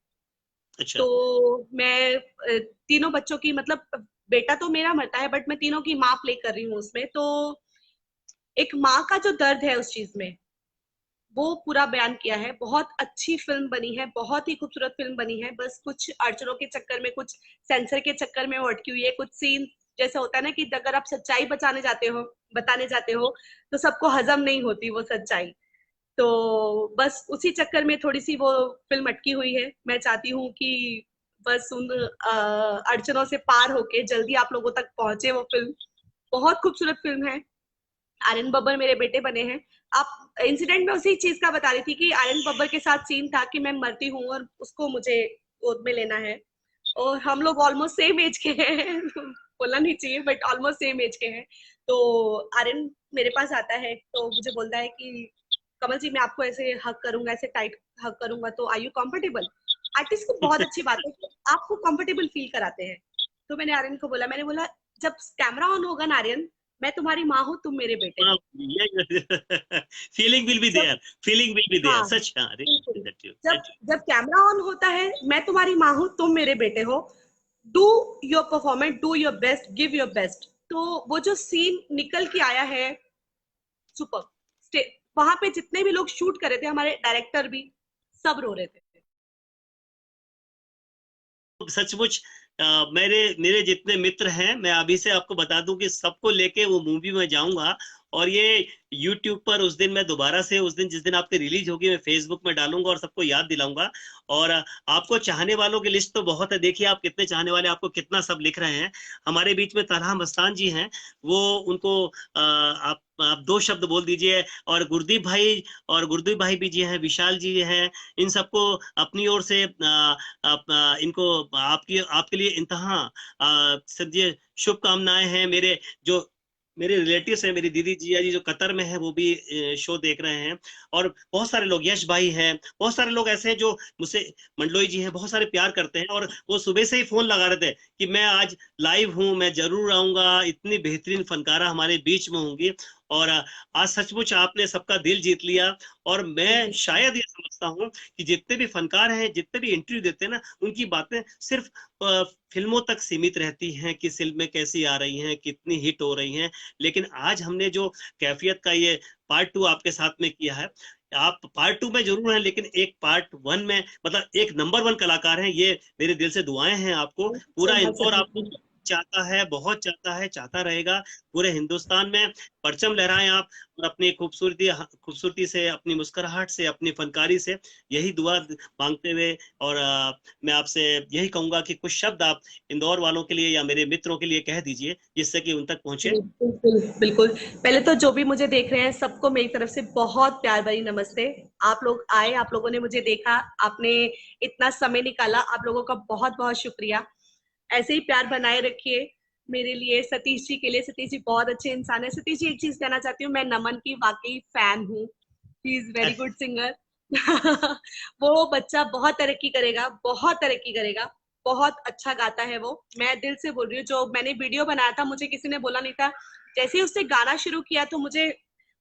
अच्छा। तो मैं तीनों बच्चों की, मतलब बेटा तो मेरा मरता है बट मैं तीनों की माँ प्ले कर रही हूँ उसमें। तो एक माँ का जो दर्द है उस चीज में, वो पूरा बयान किया है। बहुत अच्छी फिल्म बनी है, बहुत ही खूबसूरत फिल्म बनी है। बस कुछ अड़चनों के चक्कर में, कुछ सेंसर के चक्कर में वो अटकी हुई है। कुछ सीन जैसे होता है ना कि अगर आप सच्चाई बताने जाते हो तो सबको हजम नहीं होती वो सच्चाई। तो बस उसी चक्कर में थोड़ी सी वो फिल्म अटकी हुई है। मैं चाहती हूँ कि बस उन अड़चनों से पार होके जल्दी आप लोगों तक पहुंचे वो फिल्म। बहुत खूबसूरत फिल्म है। आर्यन बब्बर मेरे बेटे बने हैं। आप इंसिडेंट में उसी चीज का बता रही थी कि आर्यन बब्बर के साथ सीन था कि मैं मरती हूँ और उसको मुझे गोद में लेना है, और हम लोग ऑलमोस्ट सेम एज के हैं बोलना नहीं चाहिए बट ऑलमोस्ट सेम एज के हैं। तो आर्यन मेरे पास आता है तो मुझे बोलता है कि कमल जी मैं आपको ऐसे हक करूंगा, ऐसे टाइट हक करूंगा, तो आर यू कंफर्टेबल? आर्टिस्ट की बहुत अच्छी बात है कि आपको कंफर्टेबल फील कराते हैं। तो मैंने आर्यन को बोला, मैंने बोला जब कैमरा ऑन होगा ना आर्यन, मैं तुम्हारी माँ हूँ, तुम मेरे बेटे हाँ, हो। फीलिंग विल बी जब there, feeling will be there, हाँ सच। हाँ, बिल्कुल, दैट यू जब दैट जब कैमरा ऑन होता है, मैं तुम्हारी माँ हूँ, तुम मेरे बेटे हो, do your performance, do your best, give your best. तो वो जो सीन निकल के आया है, सुपर। वहां पे जितने भी लोग शूट कर रहे थे, हमारे डायरेक्टर भी सब रो रहे थे। सचमुच मेरे मेरे जितने मित्र हैं, मैं अभी से आपको बता दूं कि सबको लेके वो मूवी में जाऊंगा। और ये यूट्यूब पर उस दिन मैं दोबारा से, उस दिन जिस दिन आपकी रिलीज होगी, मैं फेसबुक में डालूंगा और सबको याद दिलाऊंगा। और आपको चाहने वालों की लिस्ट तो बहुत है, देखिए आप कितने चाहने वाले, आपको कितना सब लिख रहे हैं। हमारे बीच में तलहा मस्तान जी हैं, वो उनको आप दो शब्द बोल दीजिए। और गुरदीप भाई भी जी हैं, विशाल जी हैं। इन सबको अपनी ओर से इनको आपकी आपके लिए इंतहा सदिए शुभकामनाएं हैं। जो मेरे रिलेटिव्स हैं, मेरी दीदी जिया जी जो कतर में है, वो भी शो देख रहे हैं। और बहुत सारे लोग, यश भाई हैं, बहुत सारे लोग ऐसे हैं जो मुझसे, मंडलोई जी हैं, बहुत सारे प्यार करते हैं। और वो सुबह से ही फोन लगा रहे थे कि मैं आज लाइव हूं, मैं जरूर आऊंगा, इतनी बेहतरीन फनकारा हमारे बीच में होंगी। और आज सचमुच आपने सबका दिल जीत लिया। और थैंक मैं यू। शायद ये समझता हूँ कि जितने भी फनकार हैं, जितने भी इंटरव्यू देते हैं ना, उनकी बातें सिर्फ फिल्मों तक सीमित रहती हैं कि फिल्में कैसी आ रही हैं, कितनी हिट हो रही हैं। लेकिन आज हमने जो कैफियत का ये पार्ट 2 आपके साथ में किया है, आप पार्ट 2 में जरूर हैं लेकिन एक पार्ट 1 में, मतलब एक नंबर 1 कलाकार हैं। ये मेरे दिल से दुआएं हैं आपको। थैंक यू सो पूरा मच इंदौर आपको सतीश। चाहता है, बहुत चाहता है, चाहता रहेगा। पूरे हिंदुस्तान में परचम लहराएं आप, और अपनी खूबसूरती से, अपनी मुस्कुराहट से, अपनी फनकारी से, यही दुआ मांगते हुए। और मैं आपसे यही कहूंगा कि कुछ शब्द आप इंदौर वालों के लिए या मेरे मित्रों के लिए कह दीजिए, जिससे कि उन तक पहुंचे। जी, बिल्कुल, बिल्कुल। पहले तो जो भी मुझे देख रहे हैं, सबको मेरी तरफ से बहुत प्यार भरी नमस्ते। आप लोग आए, आप लोगों ने मुझे देखा, आपने इतना समय निकाला, आप लोगों का बहुत-बहुत शुक्रिया। ऐसे ही प्यार बनाए रखिए मेरे लिए, सतीश जी के लिए। सतीश जी बहुत अच्छे इंसान है। सतीश जी, एक चीज़ कहना चाहती हूँ, मैं नमन की वाक़ई फैन हूँ। He is very good singer. वो बच्चा बहुत तरक्की करेगा, बहुत तरक्की करेगा। बहुत अच्छा गाता है वो। मैं दिल से बोल रही हूँ, जो मैंने वीडियो बनाया था, मुझे किसी ने बोला नहीं था। जैसे ही उसने गाना शुरू किया तो मुझे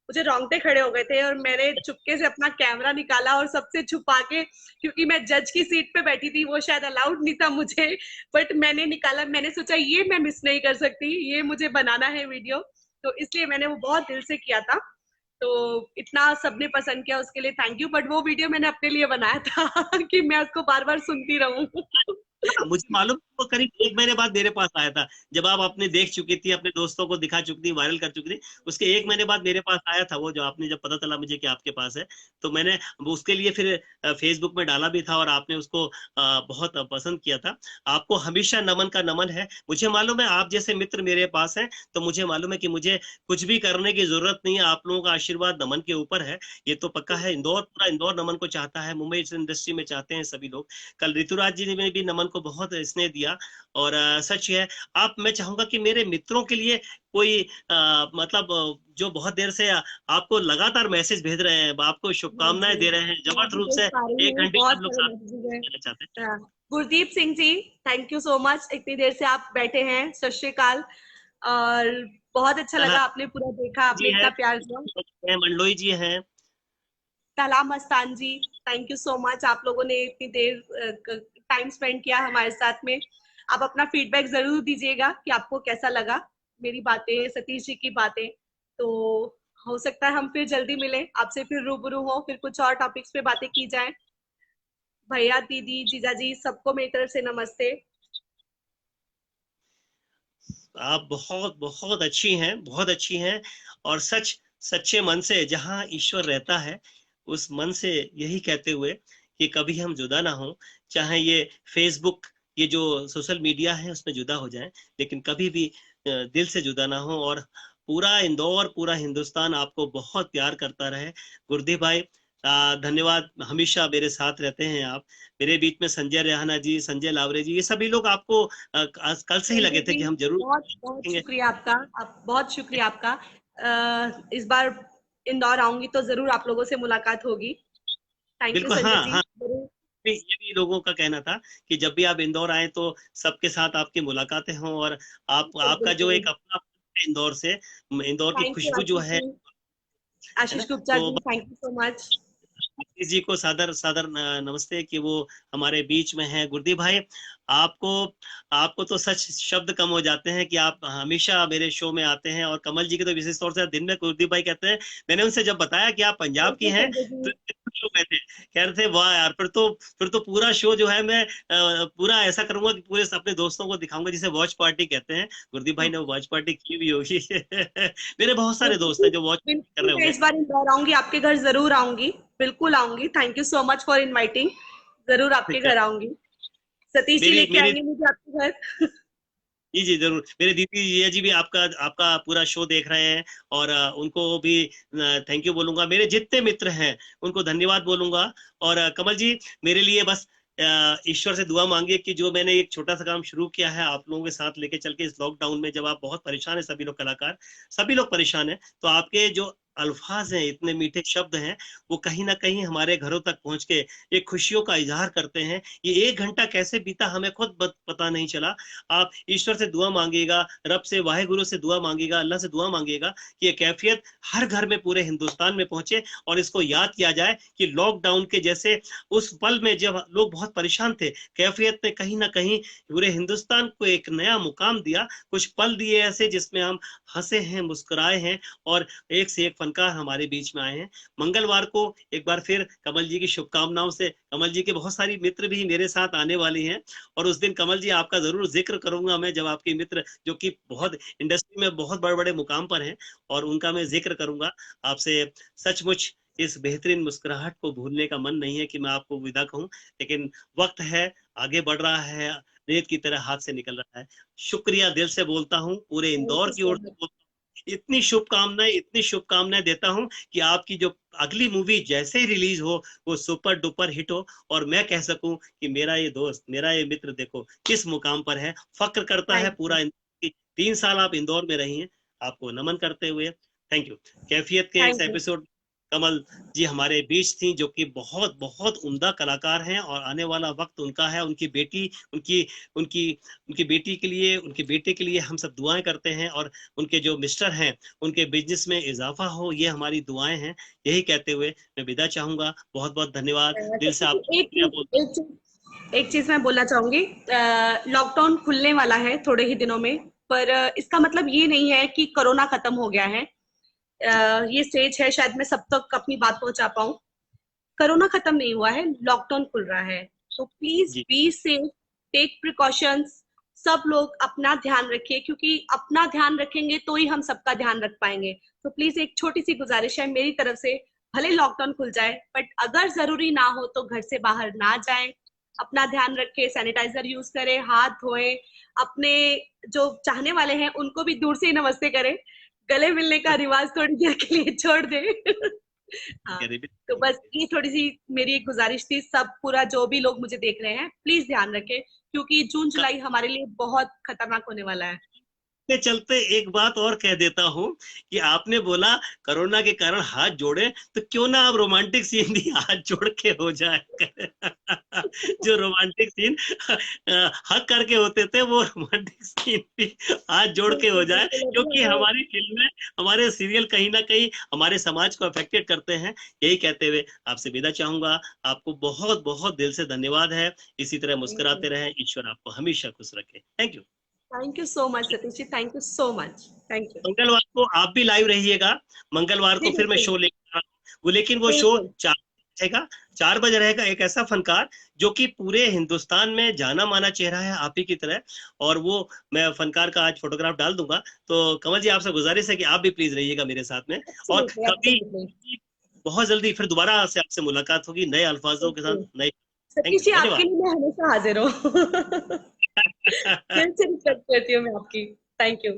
मुझे रोंगटे खड़े हो गए थे, और मैंने चुपके से अपना कैमरा निकाला और सबसे छुपा के, क्योंकि मैं जज की सीट पे बैठी थी, वो शायद अलाउड नहीं था मुझे, बट मैंने निकाला। मैंने सोचा ये मैं मिस नहीं कर सकती, ये मुझे बनाना है वीडियो। तो इसलिए मैंने वो बहुत दिल से किया था। तो इतना सबने पसंद किया, उसके लिए थैंक यू। बट वो वीडियो मैंने अपने लिए बनाया था कि मैं उसको बार बार सुनती रहूं। हाँ, मुझे मालूम वो करीब 1 महीने बाद मेरे पास आया था, जब आप अपने देख चुकी थी, अपने दोस्तों को दिखा चुकी थी, वायरल कर चुकी थी। उसके 1 महीने बाद मेरे पास आया था वो, जो आपने जब पता चला मुझे कि आपके पास है, तो मैंने वो उसके लिए फिर फेसबुक में डाला भी था, और आपने उसको बहुत पसंद किया था। आपको हमेशा नमन का नमन है। मुझे मालूम है आप जैसे मित्र मेरे पास हैं, तो मुझे मालूम है कि मुझे कुछ भी करने की जरूरत नहीं है, आप लोगों का आशीर्वाद नमन के ऊपर है, ये तो पक्का है। इंदौर, पूरा इंदौर नमन को चाहता है, मुंबई इंडस्ट्री में चाहते हैं सभी लोग। कल ऋतुराज जी ने भी नमन को बहुत स्नेह दिया, और सच है। आप, मैं चाहूंगा कि मेरे मित्रों के लिए कोई मतलब जो बहुत देर से आपको लगातार मैसेज भेज रहे हैं, आपको हाँ शुभकामनाएं जी, दे रहे हैं मैं जबरदस्त भी रूप देख से, पा रही 1 घंटे हूँ, से बहुत हम लोग सारे साथ मैसेजेस हैं। देना चाहते हैं। हाँ, Gurdeep Singh ji, thank you so much, इतनी देर से आप बैठे हैं, सत श्री अकाल। और बहुत अच्छा तला लगा, आपने पूरा देखा, आपने जी है, इतना प्यार दिया। मंडलोई जी हैं। तला मस्तान जी, थैंक यू सो मच, आप लोगों ने इतनी देर टाइम स्पेंड किया हमारे साथ में। आप अपना फीडबैक जरूर दीजिएगा कि आपको कैसा लगा मेरी बातें, सतीश जी की बातें। तो हो सकता है हम फिर जल्दी मिलें, आपसे फिर रूबरू हो, फिर कुछ और टॉपिक्स पे बातें की जाएं। भैया, दीदी, जीजा जी, सबको मेरी तरफ से नमस्ते। आप बहुत बहुत अच्छी हैं, बहुत अच्छी हैं। और सच्चे मन से जहाँ ईश्वर रहता है, उस मन से यही कहते हुए कि कभी हम जुदा ना हो, चाहे ये फेसबुक, ये जो सोशल मीडिया है उसमें जुदा हो जाएं, लेकिन कभी भी दिल से जुदा ना हो। और पूरा इंदौर, पूरा हिंदुस्तान आपको बहुत प्यार करता रहे। गुरदीप भाई, धन्यवाद, हमेशा मेरे साथ रहते हैं आप। मेरे बीच में संजय रेहाना जी, संजय लावरे जी, ये सभी लोग आपको कल से ही लगे संजय थे जी, कि हम जरूर बहुत बहुत देखेंगे। शुक्रिया आपका, आप बहुत शुक्रिया आपका। इस बार इंदौर आऊंगी तो जरूर आप लोगों से मुलाकात होगी। थैंक यू बिल्कुल, संजय हाँ जी, हाँ। जरूर। ये भी लोगों का कहना था कि जब भी आप इंदौर आए तो सबके साथ आपकी मुलाकातें हों, और बिल्कुल आपका जो बिल्कुल। एक अपना इंदौर से, इंदौर की थैंक यू खुशबू जो आशीष है जी, है ना। आशीष गुप्ता तो जी, thank you so much. Ashish ji को सादर सादर नमस्ते कि वो हमारे बीच में हैं। गुरदीप भाई, आपको आपको तो सच शब्द कम हो जाते हैं कि आप हमेशा मेरे शो में आते हैं, और कमल जी के तो विशेष तौर से दिन में गुरदीप भाई कहते हैं। मैंने उनसे जब बताया कि आप पंजाब थैंक की यू हैं, संजय तो जी। शो में थे, कह रहे थे वाह यार, फिर तो पूरा शो जो है मैं पूरा ऐसा करूंगा कि पूरे अपने दोस्तों को दिखाऊंगा, जिसे वॉच पार्टी कहते हैं। गुरदीप भाई ने वॉच पार्टी की भी होगी। मेरे बहुत सारे दोस्त हैं जो वॉच कर बिल्कुल, रहे मैं होंगे। इस बार इंदौर आऊंगी, आपके घर जरूर आऊंगी, बिल्कुल आऊंगी। Thank you so much for inviting, जरूर आपके घर आऊंगी। सतीश जी मेरी लेके मेरी आएंगे मुझे आपके घर। जी जी जरूर, मेरे दीदी जिया जी भी आपका आपका पूरा शो देख रहे हैं, और उनको भी थैंक यू बोलूंगा। मेरे जितने मित्र हैं उनको धन्यवाद बोलूंगा। और कमल जी, मेरे लिए बस ईश्वर से दुआ मांगिए कि जो मैंने एक छोटा सा काम शुरू किया है आप लोगों के साथ लेके चल के, इस लॉकडाउन में जब आप बहुत परेशान है, सभी लोग कलाकार, सभी लोग परेशान है, तो आपके जो अल्फाज हैं, इतने मीठे शब्द हैं, वो कहीं ना कहीं हमारे घरों तक पहुंच के एक खुशियों का इजहार करते हैं। ये 1 घंटा कैसे बीता हमें खुद पता नहीं चला। आप ईश्वर से दुआ मांगिएगा, रब से, वाहेगुरु से दुआ मांगिएगा, अल्लाह से दुआ मांगिएगा कि ये कैफियत हर घर में, पूरे हिंदुस्तान में पहुंचे, और इसको याद किया जाए कि लॉकडाउन के जैसे उस पल में जब लोग बहुत परेशान थे, कैफियत ने कहीं ना कहीं पूरे हिंदुस्तान को एक नया मुकाम दिया। कुछ पल दिए ऐसे जिसमें हम हंसे हैं, मुस्कुराए हैं, और एक से एक फनकार हमारे बीच में आए हैं। मंगलवार को एक बार फिर कमल जी की शुभकामनाओं से, कमल जी के बहुत सारी मित्र भी मेरे साथ आने वाली हैं, और उस दिन कमल जी आपका जरूर जिक्र करूंगा मैं, जब आपके मित्र जो कि बहुत इंडस्ट्री में बहुत बड़े बड़े मुकाम पर हैं, और उनका मैं जिक्र करूंगा आपसे। सचमुच इस बेहतरीन मुस्कुराहट को भूलने का मन नहीं है कि मैं आपको विदा कहूं, लेकिन वक्त है, आगे बढ़ रहा है, रेत की तरह हाथ से निकल रहा है। शुक्रिया दिल से बोलता हूँ, पूरे थैंक इंदौर यू की सो ओर से मच। बोलता हूं। इतनी शुभकामनाएं देता हूं कि आपकी जो अगली मूवी जैसे ही रिलीज हो, वो सुपर डुपर हिट हो, और मैं कह सकूं कि मेरा ये दोस्त, मेरा ये मित्र देखो किस मुकाम पर है, फक्र करता है थैंक पूरा यू। 3 साल आप इंदौर में रही हैं। आपको नमन करते हुए थैंक यू। कैफियत के इस थैंक यू। एपिसोड कमल जी हमारे बीच थी, जो कि बहुत बहुत उम्दा कलाकार हैं, और आने वाला वक्त उनका है। उनकी बेटी, उनकी उनकी उनकी बेटी के लिए, उनके बेटे के लिए हम सब दुआएं करते हैं, और उनके जो मिस्टर हैं उनके बिजनेस में इजाफा हो, ये हमारी दुआएं हैं। यही कहते हुए मैं विदा चाहूंगा। बहुत बहुत धन्यवाद, दिल से आपको एक शुक्रिया चीज बोलता एक चीज एक चीज मैं बोलना चाहूंगी। लॉकडाउन खुलने वाला है थोड़े ही दिनों में, पर इसका मतलब ये नहीं है कि कोरोना खत्म हो गया है। ये स्टेज है, शायद मैं सब तक अपनी बात पहुंचा पाऊं। कोरोना खत्म नहीं हुआ है, लॉकडाउन खुल रहा है। तो हूँ प्लीज जी। बी सेफ, टेक प्रिकॉशंस, सब लोग अपना ध्यान रखिए, क्योंकि अपना ध्यान रखेंगे तो ही हम सबका ध्यान रख पाएंगे। तो प्लीज एक छोटी सी गुजारिश है मेरी तरफ से, भले लॉकडाउन खुल जाए बट अगर जरूरी ना हो तो घर से बाहर ना जाएं, अपना ध्यान रखें, सैनिटाइजर यूज करें, हाथ धोएं, अपने जो चाहने वाले हैं उनको भी दूर से ही नमस्ते करें, गले मिलने का रिवाज थोड़ी देर के लिए छोड़ दें। हाँ, तो बस ये थोड़ी सी मेरी एक गुजारिश थी। सब पूरा जो भी लोग मुझे देख रहे हैं प्लीज ध्यान रखें, क्योंकि जून जुलाई हमारे लिए बहुत खतरनाक होने वाला है। के चलते एक बात और कह देता हूं कि आपने बोला कोरोना के कारण हाथ जोड़े, तो क्यों ना आप रोमांटिक सीन भी हाथ जोड़ के हो जाए। जो रोमांटिक सीन हक करके होते थे वो रोमांटिक सीन भी हाथ जोड़ के हो जाए, क्योंकि हमारी फिल्में, हमारे सीरियल कहीं ना कहीं हमारे समाज को अफेक्टेड करते हैं। यही कहते हुए आपसे विदा चाहूंगा। आपको बहुत बहुत दिल से धन्यवाद है। इसी तरह मुस्कुराते रहें, ईश्वर आपको हमेशा खुश रखे। Thank you. Thank you so much Satish ji, thank you so much, thank you. मंगलवार को आप भी लाइव रहिएगा। मंगलवार जी को फिर मैं बिल्कुल, शो लेकर आ रहा हूं। वो लेकिन वो शो बिल्कुल 4 रहेगा। 4 बजे रहेगा। एक ऐसा फनकार जो कि पूरे हिंदुस्तान में जाना माना चेहरा है आप ही की तरह, और वो मैं फनकार का आज फोटोग्राफ डाल दूंगा। तो कमल जी आपसे गुजारिश है कि आप भी प्लीज रहिएगा मेरे साथ में। और एब्सोल्युटली कभी एब्सोल्युटली। बहुत जल्दी फिर दोबारा से आपसे मुलाकात होगी नए अल्फाजों के साथ, नए। थैंक सतीश यू, जी आपके धन्यवाद। लिए मैं हमेशा हाजिर हूँ। दिल से रिस्पेक्ट करती हूँ मैं आपकी। Thank you.